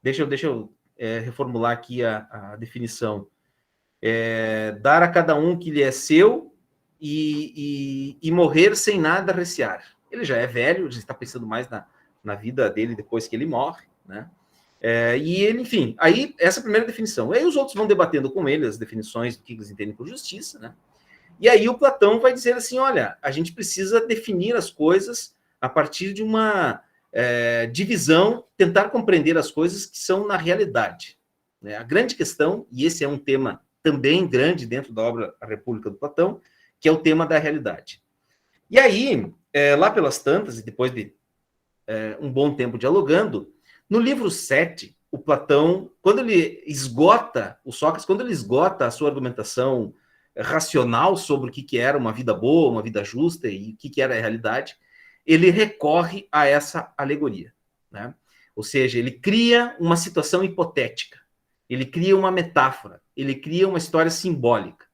Deixa eu reformular aqui a definição. Dar a cada um que lhe é seu e morrer sem nada recear. Ele já é velho, ele está pensando mais na vida dele depois que ele morre, né? E ele, enfim, aí essa é a primeira definição. Aí os outros vão debatendo com ele as definições do que eles entendem por justiça, né? E aí o Platão vai dizer assim, olha, a gente precisa definir as coisas a partir de uma divisão, tentar compreender as coisas que são na realidade, né? A grande questão, e esse é um tema também grande dentro da obra A República do Platão, que é o tema da realidade. E aí, lá pelas tantas, e depois de um bom tempo dialogando, no livro 7, o Platão, quando ele esgota, o Sócrates, quando ele esgota a sua argumentação racional sobre o que era uma vida boa, uma vida justa e o que era a realidade, ele recorre a essa alegoria, né? Ou seja, ele cria uma situação hipotética, ele cria uma metáfora, ele cria uma história simbólica.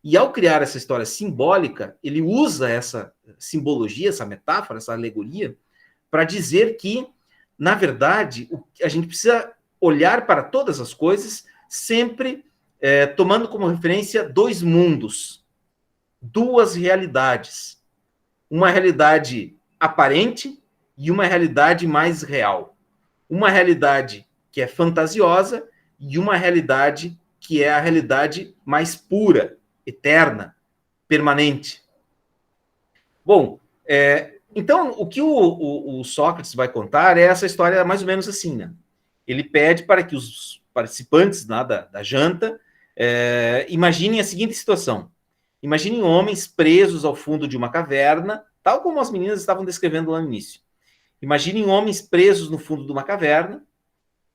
E ao criar essa história simbólica, ele usa essa simbologia, essa metáfora, essa alegoria, para dizer que, na verdade, a gente precisa olhar para todas as coisas sempre tomando como referência dois mundos, duas realidades. Uma realidade aparente e uma realidade mais real. Uma realidade que é fantasiosa e uma realidade que é a realidade mais pura, eterna, permanente. Bom, então, o que o Sócrates vai contar é essa história mais ou menos assim, né? Ele pede para que os participantes da janta imaginem a seguinte situação. Imaginem homens presos ao fundo de uma caverna, tal como as meninas estavam descrevendo lá no início. Imaginem homens presos no fundo de uma caverna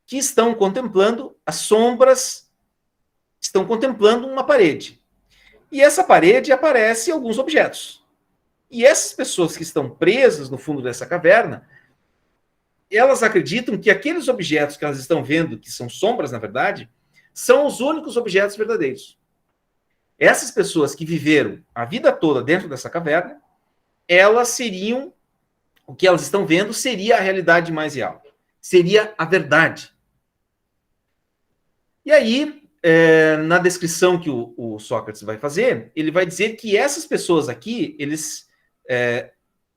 que estão contemplando as sombras, estão contemplando uma parede. E essa parede aparece alguns objetos. E essas pessoas que estão presas no fundo dessa caverna, elas acreditam que aqueles objetos que elas estão vendo, que são sombras, na verdade, são os únicos objetos verdadeiros. Essas pessoas que viveram a vida toda dentro dessa caverna, elas seriam, o que elas estão vendo seria a realidade mais real. Seria a verdade. E aí, na descrição que o Sócrates vai fazer, ele vai dizer que essas pessoas aqui,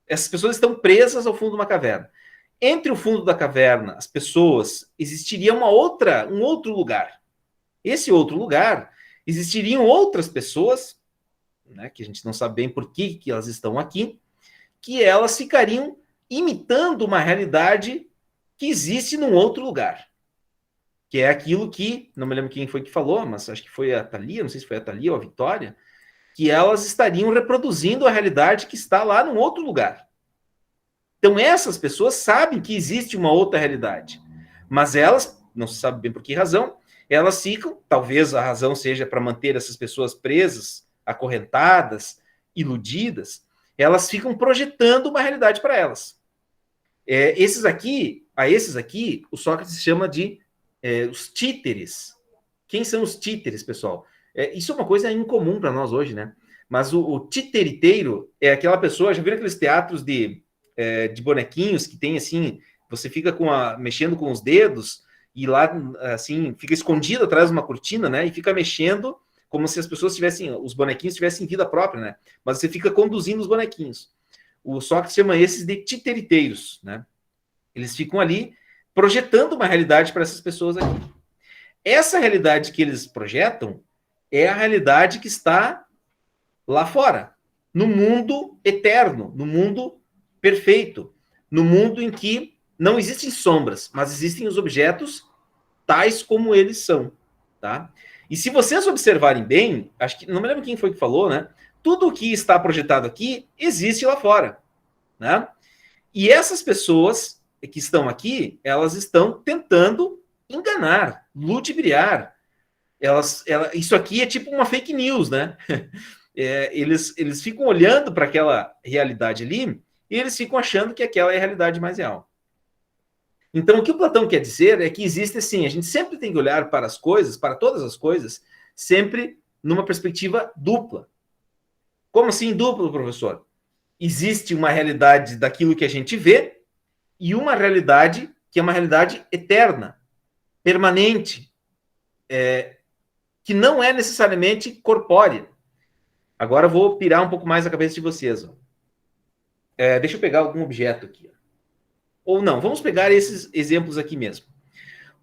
essas pessoas estão presas ao fundo de uma caverna. Entre o fundo da caverna, as pessoas, existiria um outro lugar. Esse outro lugar, existiriam outras pessoas, né, que a gente não sabe bem por que elas estão aqui, que elas ficariam imitando uma realidade que existe num outro lugar. Que é aquilo que, não me lembro quem foi que falou, mas acho que foi a Thalia, não sei se foi a Thalia ou a Vitória, que elas estariam reproduzindo a realidade que está lá num outro lugar. Então essas pessoas sabem que existe uma outra realidade, mas elas, não se sabe bem por que razão, elas ficam, talvez a razão seja para manter essas pessoas presas, acorrentadas, iludidas, elas ficam projetando uma realidade para elas. A esses aqui, o Sócrates chama de os títeres. Quem são os títeres, pessoal? Isso é uma coisa incomum para nós hoje, né? Mas o titiriteiro é aquela pessoa, já viram aqueles teatros de bonequinhos que tem assim, você fica mexendo com os dedos e lá, assim, fica escondido atrás de uma cortina, né? E fica mexendo como se as pessoas tivessem, os bonequinhos tivessem vida própria, né? Mas você fica conduzindo os bonequinhos. O Sócrates chama esses de titeriteiros, né? Eles ficam ali projetando uma realidade para essas pessoas aqui. Essa realidade que eles projetam é a realidade que está lá fora, no mundo eterno, no mundo perfeito, no mundo em que não existem sombras, mas existem os objetos tais como eles são, tá? E se vocês observarem bem, acho que, não me lembro quem foi que falou, né? Tudo o que está projetado aqui existe lá fora, né? E essas pessoas que estão aqui, elas estão tentando enganar, ludibriar. Isso aqui é tipo uma fake news, né? Eles ficam olhando para aquela realidade ali e eles ficam achando que aquela é a realidade mais real. Então, o que o Platão quer dizer é que existe, assim, a gente sempre tem que olhar para as coisas, para todas as coisas, sempre numa perspectiva dupla. Como assim duplo, professor? Existe uma realidade daquilo que a gente vê e uma realidade que é uma realidade eterna, permanente, que não é necessariamente corpórea. Agora eu vou pirar um pouco mais a cabeça de vocês. Ó. Deixa eu pegar algum objeto aqui. Ó. Ou não, vamos pegar esses exemplos aqui mesmo.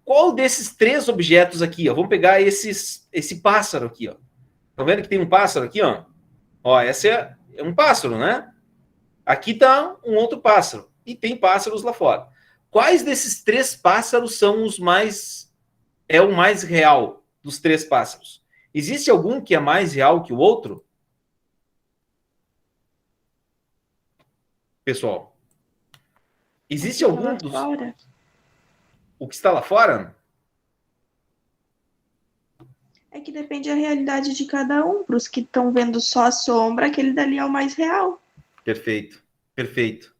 Qual desses 3 objetos aqui? Ó, vamos pegar esse pássaro aqui. Estão vendo que tem um pássaro aqui? Ó, esse é um pássaro, né? Aqui está um outro pássaro. E tem pássaros lá fora. Quais desses 3 pássaros são o mais real dos 3 pássaros? Existe algum que é mais real que o outro? Pessoal, existe algum dos... Fora. O que está lá fora? É que depende da realidade de cada um. Para os que estão vendo só a sombra, aquele dali é o mais real. Perfeito, perfeito.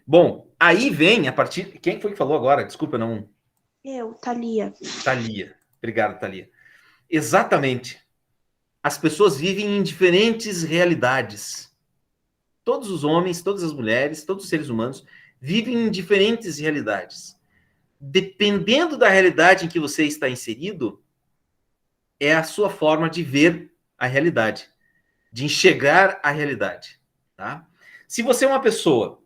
Bom, aí vem a partir... Quem foi que falou agora? Desculpa, não... Eu, Thalia. Thalia. Obrigado, Thalia. Exatamente. As pessoas vivem em diferentes realidades. Todos os homens, todas as mulheres, todos os seres humanos vivem em diferentes realidades. Dependendo da realidade em que você está inserido, é a sua forma de ver a realidade, de enxergar a realidade. Tá? Se você é uma pessoa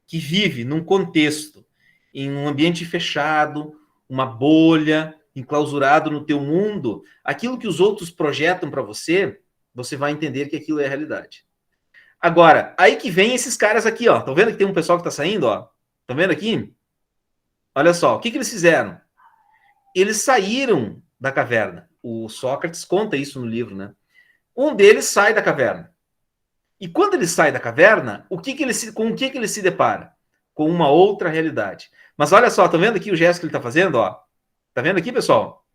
que vive num contexto, em um ambiente fechado, uma bolha, enclausurado no teu mundo, aquilo que os outros projetam para você, você vai entender que aquilo é a realidade. Agora, aí que vem esses caras aqui, ó. Estão vendo que tem um pessoal que está saindo, ó? Estão vendo aqui? Olha só, o que eles fizeram? Eles saíram da caverna. O Sócrates conta isso no livro, né? Um deles sai da caverna. E quando ele sai da caverna, com o que ele se depara? Com uma outra realidade. Mas olha só, tá vendo aqui o gesto que ele está fazendo, ó? Tá vendo aqui, pessoal?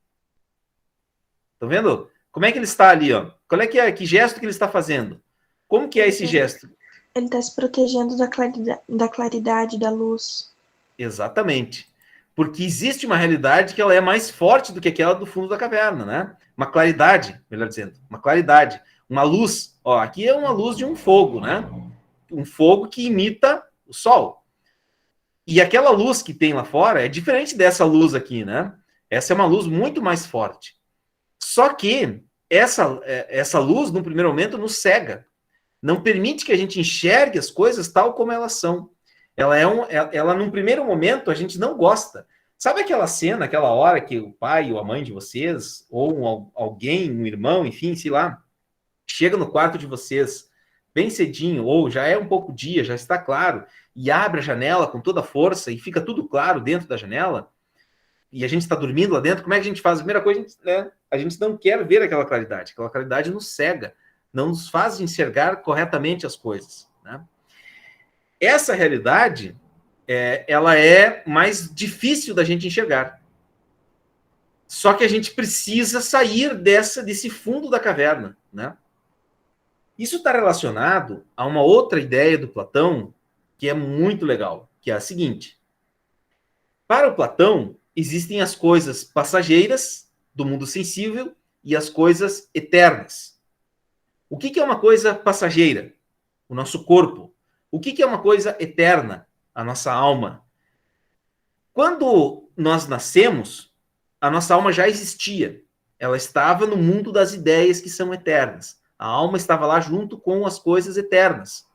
Tá vendo? Como é que ele está ali, ó? Qual é que gesto que ele está fazendo? Como que é esse gesto? Ele está se protegendo da claridade, da luz. Exatamente. Porque existe uma realidade que ela é mais forte do que aquela do fundo da caverna, né? Uma claridade, melhor dizendo. Uma claridade. Uma luz. Ó, aqui é uma luz de um fogo, né? Um fogo que imita o sol. E aquela luz que tem lá fora é diferente dessa luz aqui, né? Essa é uma luz muito mais forte. Só que essa luz, no primeiro momento, nos cega. Não permite que a gente enxergue as coisas tal como elas são. Ela, num primeiro momento, a gente não gosta. Sabe aquela cena, aquela hora que o pai ou a mãe de vocês, ou alguém, um irmão, enfim, sei lá, chega no quarto de vocês bem cedinho, ou já é um pouco dia, já está claro, e abre a janela com toda a força e fica tudo claro dentro da janela, e a gente está dormindo lá dentro, como é que a gente faz? A primeira coisa, a gente não quer ver aquela claridade nos cega, não nos faz enxergar corretamente as coisas. Né? Essa realidade, ela é mais difícil da gente enxergar. Só que a gente precisa sair desse fundo da caverna. Né? Isso está relacionado a uma outra ideia do Platão, que é muito legal, que é a seguinte. Para o Platão, existem as coisas passageiras do mundo sensível e as coisas eternas. O que é uma coisa passageira? O nosso corpo. O que é uma coisa eterna? A nossa alma. Quando nós nascemos, a nossa alma já existia. Ela estava no mundo das ideias que são eternas. A alma estava lá junto com as coisas eternas.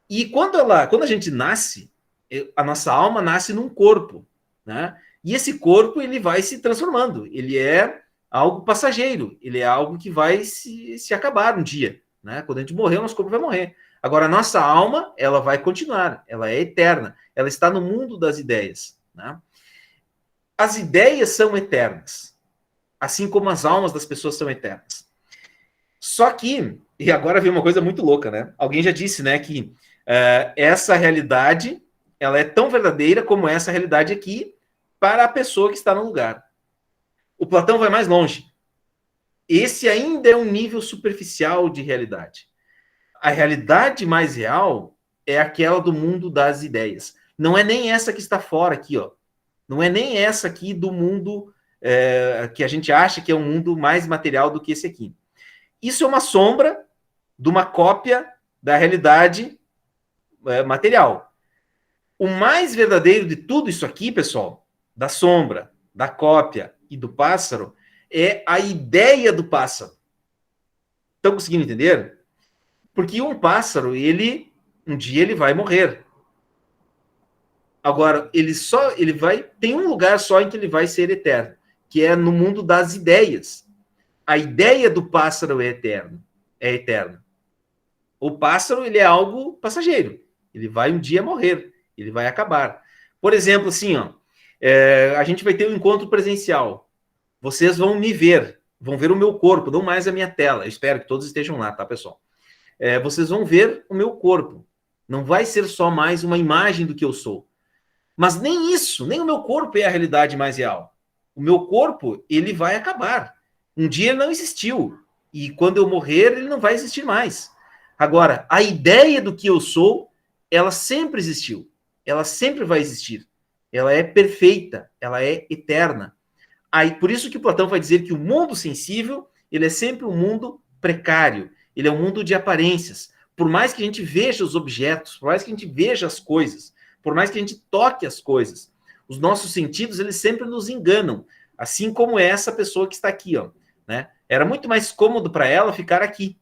E quando a gente nasce, a nossa alma nasce num corpo. Né? E esse corpo ele vai se transformando. Ele é algo passageiro, ele é algo que vai se acabar um dia. Né? Quando a gente morrer, o nosso corpo vai morrer. Agora, a nossa alma, ela vai continuar, ela é eterna, ela está no mundo das ideias. Né? As ideias são eternas, assim como as almas das pessoas são eternas. Só que, e agora vem uma coisa muito louca, né? Alguém já disse, né, que essa realidade, ela é tão verdadeira como essa realidade aqui para a pessoa que está no lugar. O Platão vai mais longe. Esse ainda é um nível superficial de realidade. A realidade mais real é aquela do mundo das ideias. Não é nem essa que está fora aqui, ó. Não é nem essa aqui do mundo que a gente acha que é um mundo mais material do que esse aqui. Isso é uma sombra de uma cópia da realidade material. O mais verdadeiro de tudo isso aqui, pessoal, da sombra, da cópia e do pássaro é a ideia do pássaro. Estão conseguindo entender? Porque um pássaro, um dia ele vai morrer. Agora, tem um lugar só em que ele vai ser eterno, que é no mundo das ideias. A ideia do pássaro é eterna. O pássaro, ele é algo passageiro. Ele vai um dia morrer, ele vai acabar. Por exemplo, assim, a gente vai ter um encontro presencial. Vocês vão me ver, vão ver o meu corpo, não mais a minha tela. Eu espero que todos estejam lá, tá, pessoal? Vocês vão ver o meu corpo. Não vai ser só mais uma imagem do que eu sou. Mas nem isso, nem o meu corpo é a realidade mais real. O meu corpo, ele vai acabar. Um dia ele não existiu. E quando eu morrer, ele não vai existir mais. Agora, a ideia do que eu sou, ela sempre existiu. Ela sempre vai existir. Ela é perfeita. Ela é eterna. Aí, por isso que Platão vai dizer que o mundo sensível, ele é sempre um mundo precário. Ele é um mundo de aparências. Por mais que a gente veja os objetos, por mais que a gente veja as coisas, por mais que a gente toque as coisas, os nossos sentidos, eles sempre nos enganam. Assim como essa pessoa que está aqui, né? Era muito mais cômodo para ela ficar aqui.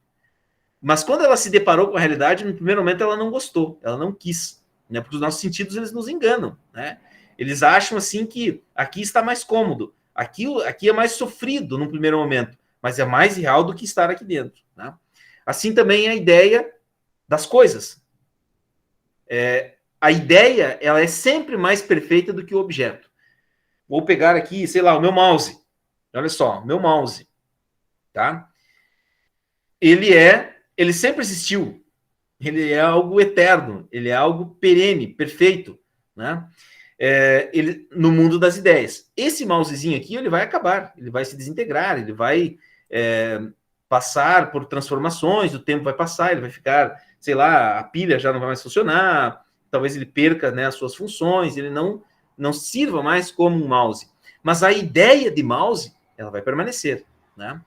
Mas quando ela se deparou com a realidade, no primeiro momento ela não gostou, ela não quis, né? Porque os nossos sentidos, eles nos enganam, né? Eles acham assim que aqui está mais cômodo, aqui é mais sofrido no primeiro momento, mas é mais real do que estar aqui dentro, né? Assim também é a ideia das coisas. A ideia, ela é sempre mais perfeita do que o objeto. Vou pegar aqui, sei lá, o meu mouse. Olha só, meu mouse, tá? Ele sempre existiu. Ele é algo eterno, ele é algo perene, perfeito, né? No mundo das ideias. Esse mousezinho aqui, ele vai acabar, ele vai se desintegrar, ele vai passar por transformações, o tempo vai passar, ele vai ficar, sei lá, a pilha já não vai mais funcionar, talvez ele perca, né, as suas funções, ele não sirva mais como um mouse. Mas a ideia de mouse, ela vai permanecer, né?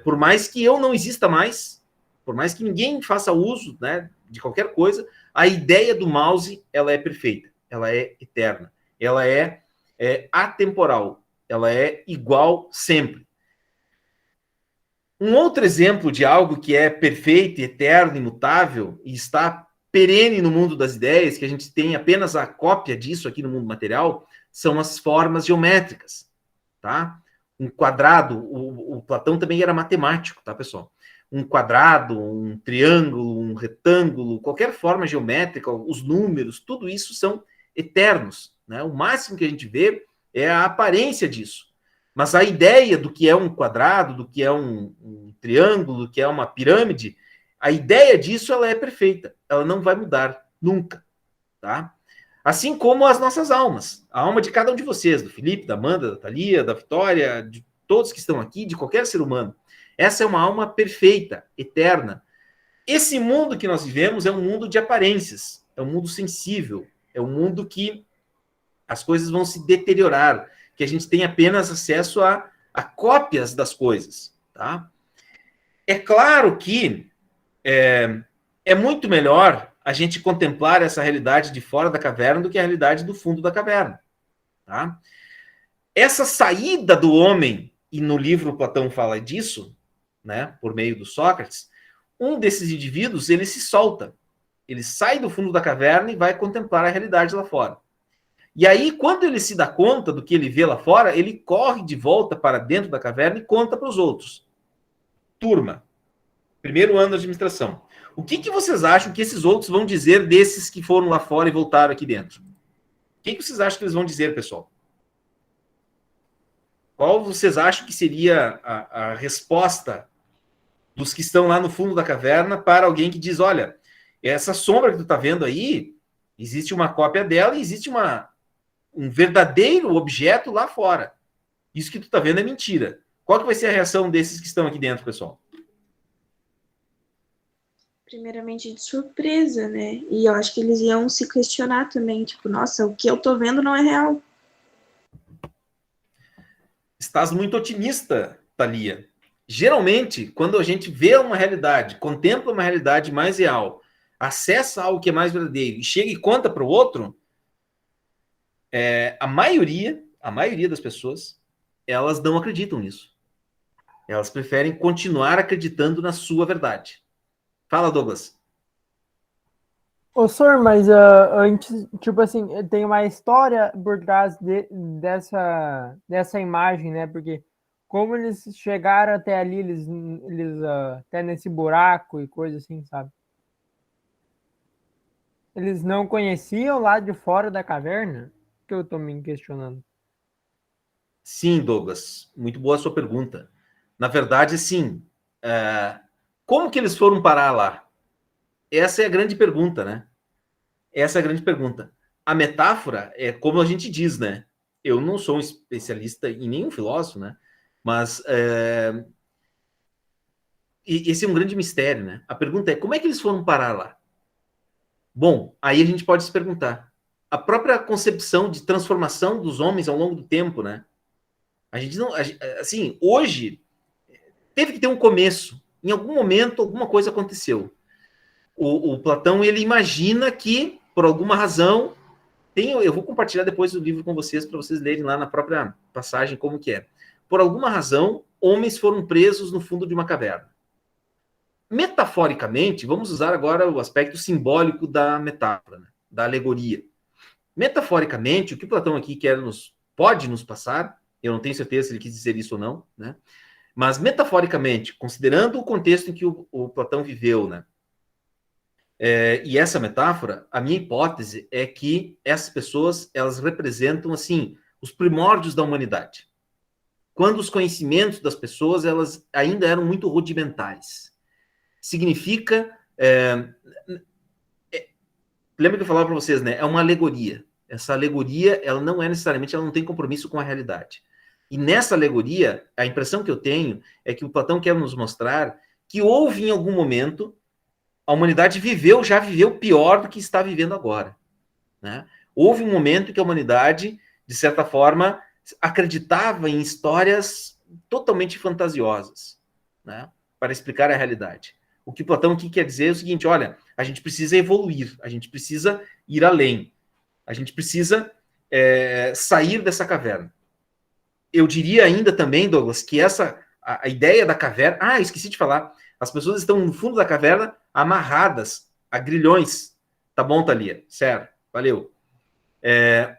Por mais que eu não exista mais, por mais que ninguém faça uso, né, de qualquer coisa, a ideia do mouse, ela é perfeita, ela é eterna, ela é atemporal, ela é igual sempre. Um outro exemplo de algo que é perfeito, eterno, imutável e está perene no mundo das ideias, que a gente tem apenas a cópia disso aqui no mundo material, são as formas geométricas, tá? Um quadrado, o Platão também era matemático, tá, pessoal? Um quadrado, um triângulo, um retângulo, qualquer forma geométrica, os números, tudo isso são eternos, né? O máximo que a gente vê é a aparência disso. Mas a ideia do que é um quadrado, do que é um triângulo, do que é uma pirâmide, a ideia disso, ela é perfeita. Ela não vai mudar, nunca, tá? Assim como as nossas almas. A alma de cada um de vocês, do Felipe, da Amanda, da Thalia, da Vitória, de todos que estão aqui, de qualquer ser humano. Essa é uma alma perfeita, eterna. Esse mundo que nós vivemos é um mundo de aparências. É um mundo sensível. É um mundo que as coisas vão se deteriorar, que a gente tem apenas acesso a cópias das coisas, tá? É claro que é muito melhor a gente contemplar essa realidade de fora da caverna do que a realidade do fundo da caverna, tá? Essa saída do homem, e no livro Platão fala disso, né, por meio do Sócrates, um desses indivíduos, ele se solta, ele sai do fundo da caverna e vai contemplar a realidade lá fora. E aí, quando ele se dá conta do que ele vê lá fora, ele corre de volta para dentro da caverna e conta para os outros. Turma, primeiro ano da administração. O que vocês acham que esses outros vão dizer desses que foram lá fora e voltaram aqui dentro? O que vocês acham que eles vão dizer, pessoal? Qual vocês acham que seria a resposta dos que estão lá no fundo da caverna para alguém que diz, olha, essa sombra que tu está vendo aí, existe uma cópia dela e existe um verdadeiro objeto lá fora. Isso que tu está vendo é mentira. Qual que vai ser a reação desses que estão aqui dentro, pessoal? Primeiramente de surpresa, né? E eu acho que eles iam se questionar também, tipo, nossa, o que eu tô vendo não é real. Estás muito otimista, Thalia. Geralmente, quando a gente vê uma realidade, contempla uma realidade mais real, acessa algo que é mais verdadeiro e chega e conta para o outro, a maioria das pessoas, elas não acreditam nisso. Elas preferem continuar acreditando na sua verdade. Fala, Douglas. Ô, senhor, mas antes, tipo assim, tem uma história por trás dessa imagem, né? Porque como eles chegaram até ali, eles até nesse buraco e coisa assim, sabe? Eles não conheciam lá de fora da caverna? Que eu tô me questionando. Sim, Douglas, muito boa a sua pergunta. Na verdade, sim. Como que eles foram parar lá? Essa é a grande pergunta, né? Essa é a grande pergunta. A metáfora é como a gente diz, né? Eu não sou um especialista em nenhum filósofo, né? Mas esse é um grande mistério, né? A pergunta é como é que eles foram parar lá? Bom, aí a gente pode se perguntar. A própria concepção de transformação dos homens ao longo do tempo, né? A gente não, assim, hoje teve que ter um começo. Em algum momento, alguma coisa aconteceu. O Platão, ele imagina que, por alguma razão, eu vou compartilhar depois o livro com vocês, para vocês lerem lá na própria passagem como que é. Por alguma razão, homens foram presos no fundo de uma caverna. Metaforicamente, vamos usar agora o aspecto simbólico da metáfora, né? Da alegoria. Metaforicamente, o que Platão aqui pode nos passar, eu não tenho certeza se ele quis dizer isso ou não, né? Mas metaforicamente, considerando o contexto em que o Platão viveu, né? E essa metáfora, a minha hipótese é que essas pessoas, elas representam, assim, os primórdios da humanidade. Quando os conhecimentos das pessoas, elas ainda eram muito rudimentares. Significa... lembra que eu falava para vocês, né? É uma alegoria. Essa alegoria, ela não tem compromisso com a realidade. E nessa alegoria, a impressão que eu tenho é que o Platão quer nos mostrar que houve em algum momento a humanidade já viveu pior do que está vivendo agora, né? Houve um momento em que a humanidade, de certa forma, acreditava em histórias totalmente fantasiosas, né? Para explicar a realidade. O que Platão aqui quer dizer é o seguinte, olha, a gente precisa evoluir, a gente precisa ir além, a gente precisa sair dessa caverna. Eu diria ainda também, Douglas, que a ideia da caverna... Ah, esqueci de falar. As pessoas estão no fundo da caverna amarradas a grilhões. Tá bom, Thalia? Certo, valeu.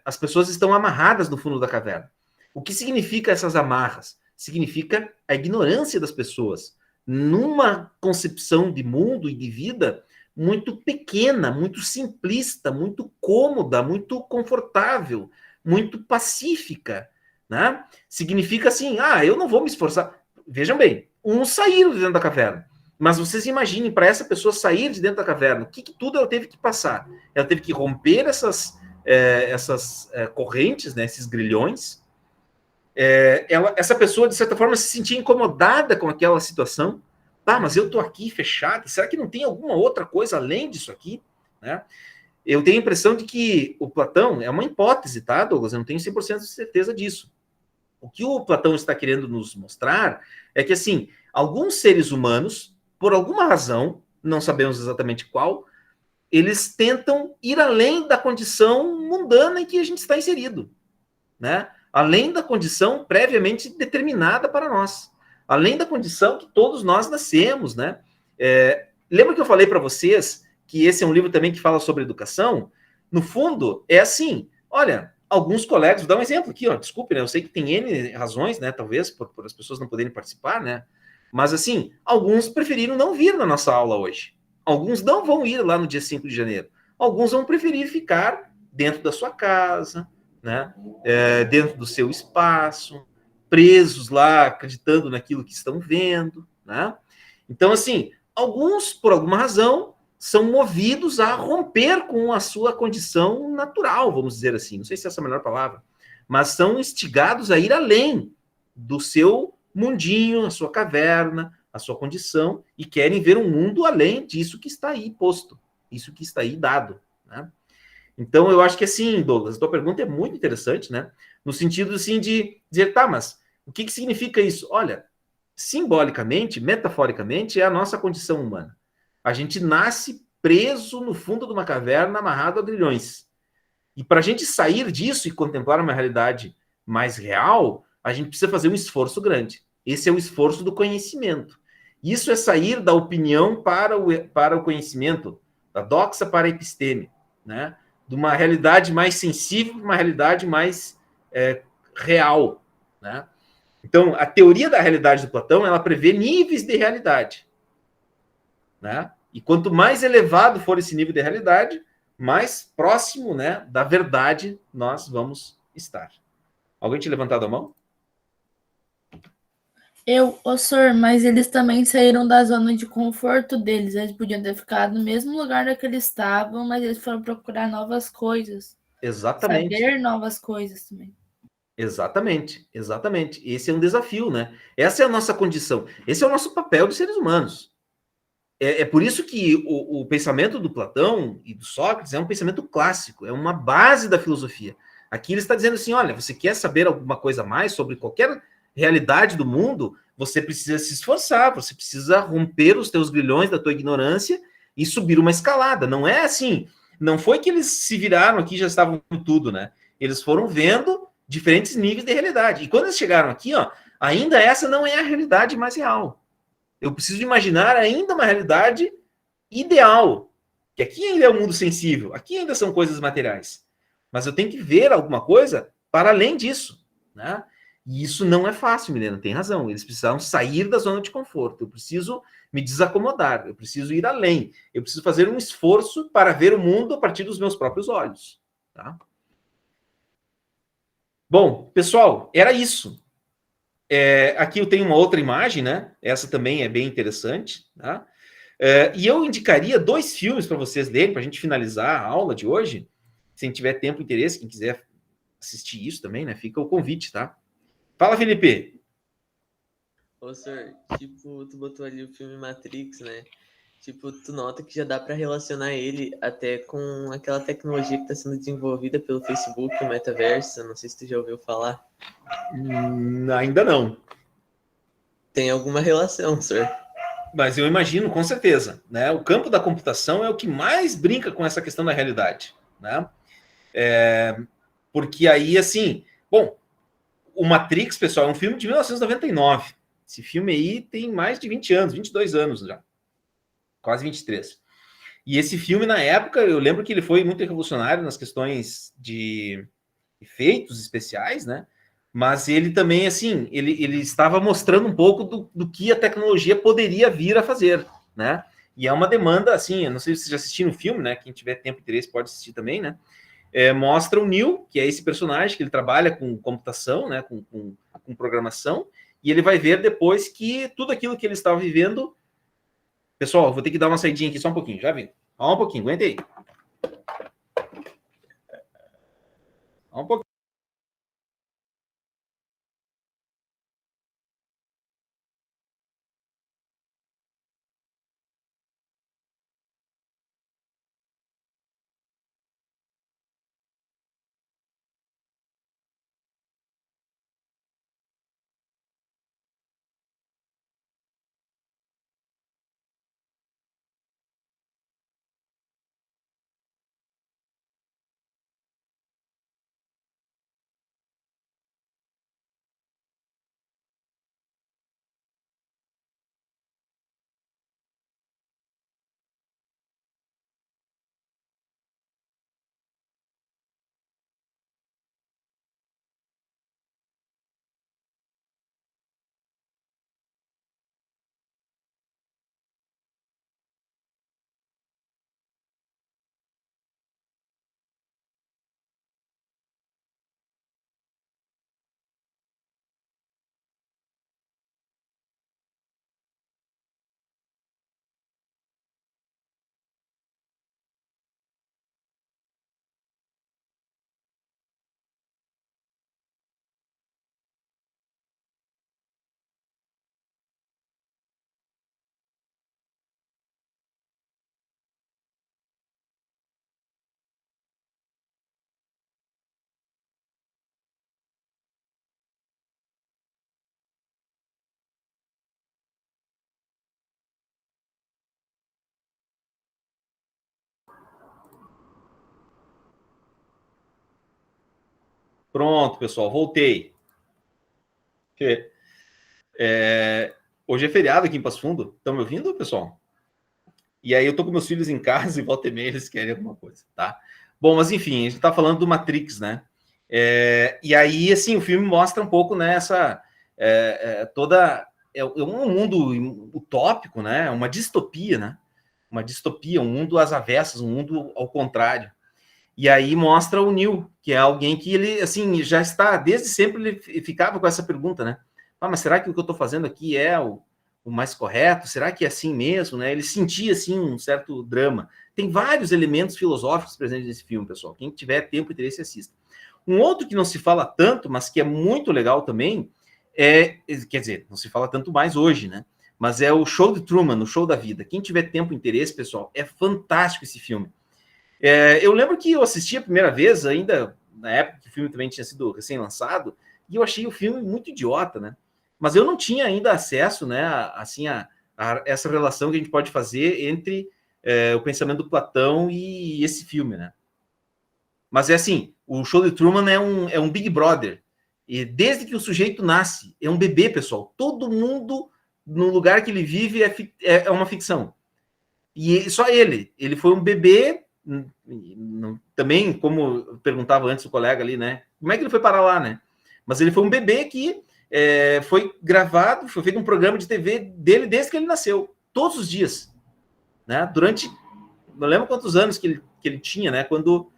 As pessoas estão amarradas no fundo da caverna. O que significa essas amarras? Significa a ignorância das pessoas numa concepção de mundo e de vida muito pequena, muito simplista, muito cômoda, muito confortável, muito pacífica, né? Significa assim, eu não vou me esforçar. Vejam bem, uns saíram de dentro da caverna, mas vocês imaginem, para essa pessoa sair de dentro da caverna, o que tudo ela teve que passar? Ela teve que romper essas correntes, né, esses grilhões. Essa pessoa, de certa forma, se sentia incomodada com aquela situação. Mas eu estou aqui fechado, será que não tem alguma outra coisa além disso aqui? Né? Eu tenho a impressão de que o Platão é uma hipótese, tá, Douglas? Eu não tenho 100% de certeza disso. O que o Platão está querendo nos mostrar é que, assim, alguns seres humanos, por alguma razão, não sabemos exatamente qual, eles tentam ir além da condição mundana em que a gente está inserido, né? Além da condição previamente determinada para nós, além da condição que todos nós nascemos, né? Lembra que eu falei para vocês que esse é um livro também que fala sobre educação? No fundo, é assim, olha, alguns colegas, vou dar um exemplo aqui, desculpe, né? Eu sei que tem N razões, né? Talvez por as pessoas não poderem participar, né? Mas assim, alguns preferiram não vir na nossa aula hoje. Alguns não vão ir lá no dia 5 de janeiro. Alguns vão preferir ficar dentro da sua casa, né? Dentro do seu espaço, presos lá, acreditando naquilo que estão vendo, né? Então, assim, alguns, por alguma razão, são movidos a romper com a sua condição natural, vamos dizer assim. Não sei se essa é a melhor palavra, mas são instigados a ir além do seu mundinho, a sua caverna, a sua condição, e querem ver um mundo além disso que está aí posto, isso que está aí dado, né? Então, eu acho que assim, Douglas, a tua pergunta é muito interessante, né? No sentido, assim, de dizer, mas o que significa isso? Olha, simbolicamente, metaforicamente, é a nossa condição humana. A gente nasce preso no fundo de uma caverna, amarrado a grilhões. E para a gente sair disso e contemplar uma realidade mais real, a gente precisa fazer um esforço grande. Esse é o esforço do conhecimento. Isso é sair da opinião para o conhecimento, da doxa para a episteme, né? De uma realidade mais sensível para uma realidade mais real, né? Então, a teoria da realidade do Platão, ela prevê níveis de realidade, né? E quanto mais elevado for esse nível de realidade, mais próximo, né, da verdade nós vamos estar. Alguém tinha levantado a mão? Ô senhor, mas eles também saíram da zona de conforto deles. Eles podiam ter ficado no mesmo lugar que eles estavam, mas eles foram procurar novas coisas. Exatamente. Saber novas coisas também. Exatamente, exatamente. Esse é um desafio, né? Essa é a nossa condição. Esse é o nosso papel dos seres humanos. É por isso que o pensamento do Platão e do Sócrates é um pensamento clássico, é uma base da filosofia. Aqui ele está dizendo assim: olha, você quer saber alguma coisa a mais sobre qualquer realidade do mundo, você precisa se esforçar, você precisa romper os teus grilhões da tua ignorância e subir uma escalada. Não é assim, não foi que eles se viraram aqui e já estavam com tudo, né? Eles foram vendo diferentes níveis de realidade. E quando eles chegaram aqui, ó, ainda essa não é a realidade mais real. Eu preciso imaginar ainda uma realidade ideal, que aqui ainda é o mundo sensível, aqui ainda são coisas materiais. Mas eu tenho que ver alguma coisa para além disso, né? E isso não é fácil, Milena, tem razão. Eles precisaram sair da zona de conforto. Eu preciso me desacomodar, eu preciso ir além, eu preciso fazer um esforço para ver o mundo a partir dos meus próprios olhos, tá? Bom, pessoal, era isso. Aqui eu tenho uma outra imagem, né? Essa também é bem interessante, tá? E eu indicaria 2 filmes para vocês lerem, para a gente finalizar a aula de hoje. Se tiver tempo e interesse, quem quiser assistir isso também, né? Fica o convite, tá? Fala, Felipe. Ô, senhor, tipo, tu botou ali o filme Matrix, né? Tipo, tu nota que já dá para relacionar ele até com aquela tecnologia que está sendo desenvolvida pelo Facebook, o Metaverso. Não sei se tu já ouviu falar. Ainda não. Tem alguma relação, senhor? Mas eu imagino, com certeza, né? O campo da computação é o que mais brinca com essa questão da realidade, né? Porque aí, assim, bom, o Matrix, pessoal, é um filme de 1999. Esse filme aí tem mais de 20 anos, 22 anos já. Quase 23. E esse filme, na época, eu lembro que ele foi muito revolucionário nas questões de efeitos especiais, né? Mas ele também, assim, ele estava mostrando um pouco do que a tecnologia poderia vir a fazer, né? E é uma demanda, assim, eu não sei se vocês já assistiram o filme, né? Quem tiver tempo e interesse pode assistir também, né? Mostra o Neo, que é esse personagem que ele trabalha com computação, né? Com programação, e ele vai ver depois que tudo aquilo que ele estava vivendo. Pessoal, vou ter que dar uma saidinha aqui só um pouquinho, já vem. Só um pouquinho, aguenta aí. Só um pouquinho. Pronto, pessoal, voltei. Hoje é feriado aqui em Passo Fundo. Estão me ouvindo, pessoal? E aí eu tô com meus filhos em casa e volta e meia eles querem alguma coisa, tá? Bom, mas enfim, a gente tá falando do Matrix, né? E aí, assim, o filme mostra um pouco, né, um mundo utópico, né? Uma distopia, né? Uma distopia, um mundo às avessas, um mundo ao contrário. E aí mostra o Neo, que é alguém que ele, assim, já está, desde sempre ele ficava com essa pergunta, né? Mas será que o que eu estou fazendo aqui é o mais correto? Será que é assim mesmo, né? Ele sentia, assim, um certo drama. Tem vários elementos filosóficos presentes nesse filme, pessoal. Quem tiver tempo e interesse, assista. Um outro que não se fala tanto, mas que é muito legal também, quer dizer, não se fala tanto mais hoje, né? Mas é o Show de Truman, o Show da Vida. Quem tiver tempo e interesse, pessoal, é fantástico esse filme. Eu lembro que eu assisti a primeira vez, ainda na época que o filme também tinha sido recém-lançado, e eu achei o filme muito idiota, né? Mas eu não tinha ainda acesso, né, assim, a essa relação que a gente pode fazer entre o pensamento do Platão e esse filme, né? Mas é assim, o Show de Truman é um Big Brother. E desde que o sujeito nasce, é um bebê, pessoal. Todo mundo, no lugar que ele vive, é uma ficção. E só ele foi um bebê, também, como perguntava antes o colega ali, né? Como é que ele foi parar lá, né? Mas ele foi um bebê que foi gravado, foi feito um programa de TV dele desde que ele nasceu, todos os dias, né? Durante, não lembro quantos anos que ele tinha, né? Quando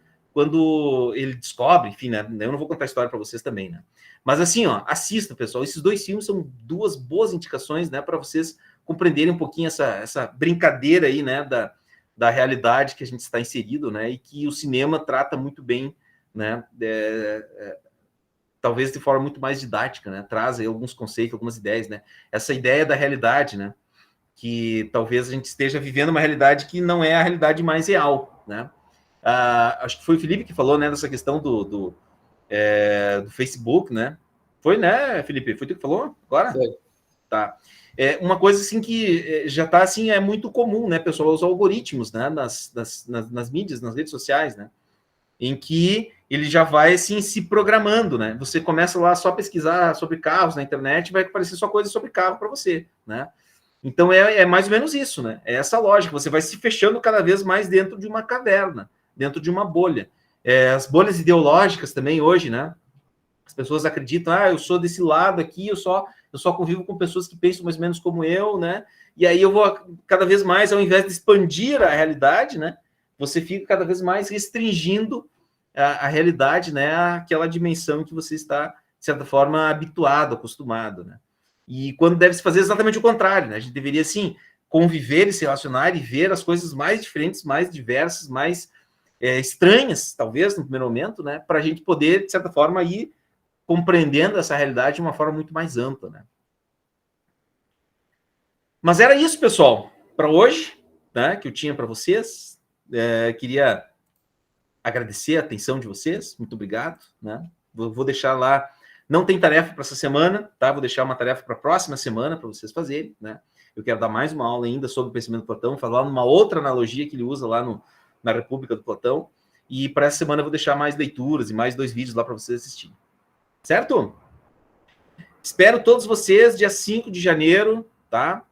ele descobre, enfim, né? Eu não vou contar a história para vocês também, né? Mas assim, ó, assista, pessoal. Esses dois filmes são duas boas indicações, né? Para vocês compreenderem um pouquinho essa brincadeira aí, né? Da realidade que a gente está inserido, né? E que o cinema trata muito bem, né? Talvez de forma muito mais didática, né? Traz aí alguns conceitos, algumas ideias, né? Essa ideia da realidade, né? Que talvez a gente esteja vivendo uma realidade que não é a realidade mais real, né? Acho que foi o Felipe que falou, né? Dessa questão do Facebook, né? Foi, né, Felipe? Foi tu que falou agora? Foi. Tá. Uma coisa assim que já está assim, é muito comum, né, pessoal, os algoritmos, né, nas mídias, nas redes sociais, né, em que ele já vai assim se programando, né? Você começa lá só a pesquisar sobre carros na internet, vai aparecer só coisa sobre carro para você, né? Então é mais ou menos isso, né? É essa lógica, você vai se fechando cada vez mais dentro de uma caverna, dentro de uma bolha. As bolhas ideológicas também hoje, né? As pessoas acreditam, eu sou desse lado aqui, eu só convivo com pessoas que pensam mais ou menos como eu, né? E aí eu vou cada vez mais, ao invés de expandir a realidade, né? Você fica cada vez mais restringindo a realidade, né? Aquela dimensão que você está, de certa forma, habituado, acostumado, né? E quando deve se fazer exatamente o contrário, né? A gente deveria, sim, conviver e se relacionar e ver as coisas mais diferentes, mais diversas, mais estranhas, talvez, no primeiro momento, né? Para a gente poder, de certa forma, ir compreendendo essa realidade de uma forma muito mais ampla, né? Mas era isso, pessoal, para hoje, né? Que eu tinha para vocês. Queria agradecer a atenção de vocês, muito obrigado, né? Vou deixar lá, não tem tarefa para essa semana, tá? Vou deixar uma tarefa para a próxima semana para vocês fazerem, né? Eu quero dar mais uma aula ainda sobre o pensamento do Platão, falar numa outra analogia que ele usa lá na República do Platão, e para essa semana eu vou deixar mais leituras e mais 2 vídeos lá para vocês assistirem. Certo? Espero todos vocês dia 5 de janeiro, tá?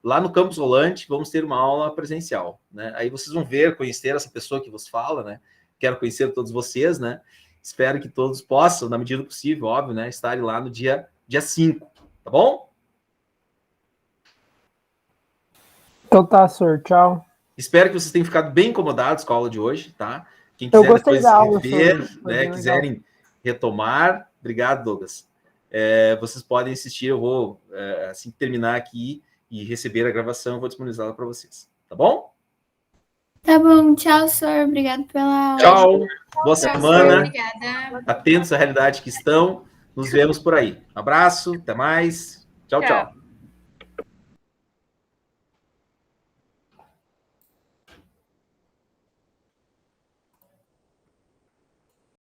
Lá no Campus Rolante, vamos ter uma aula presencial, né? Aí vocês vão ver, conhecer essa pessoa que vos fala, né? Quero conhecer todos vocês, né? Espero que todos possam, na medida do possível, óbvio, né? Estarem lá no dia 5, tá bom? Então tá, senhor. Tchau. Espero que vocês tenham ficado bem incomodados com a aula de hoje, tá? Quem Eu quiser gostei depois da aula, rever, senhor. né? Quiserem retomar, obrigado, Douglas. Vocês podem assistir, eu vou, assim que terminar aqui e receber a gravação, eu vou disponibilizá-la para vocês, tá bom? Tá bom, tchau, senhor. Obrigado pela aula. Tchau, boa semana. Obrigada. Atentos à realidade que estão. Nos vemos por aí. Um abraço, até mais. Tchau, tchau.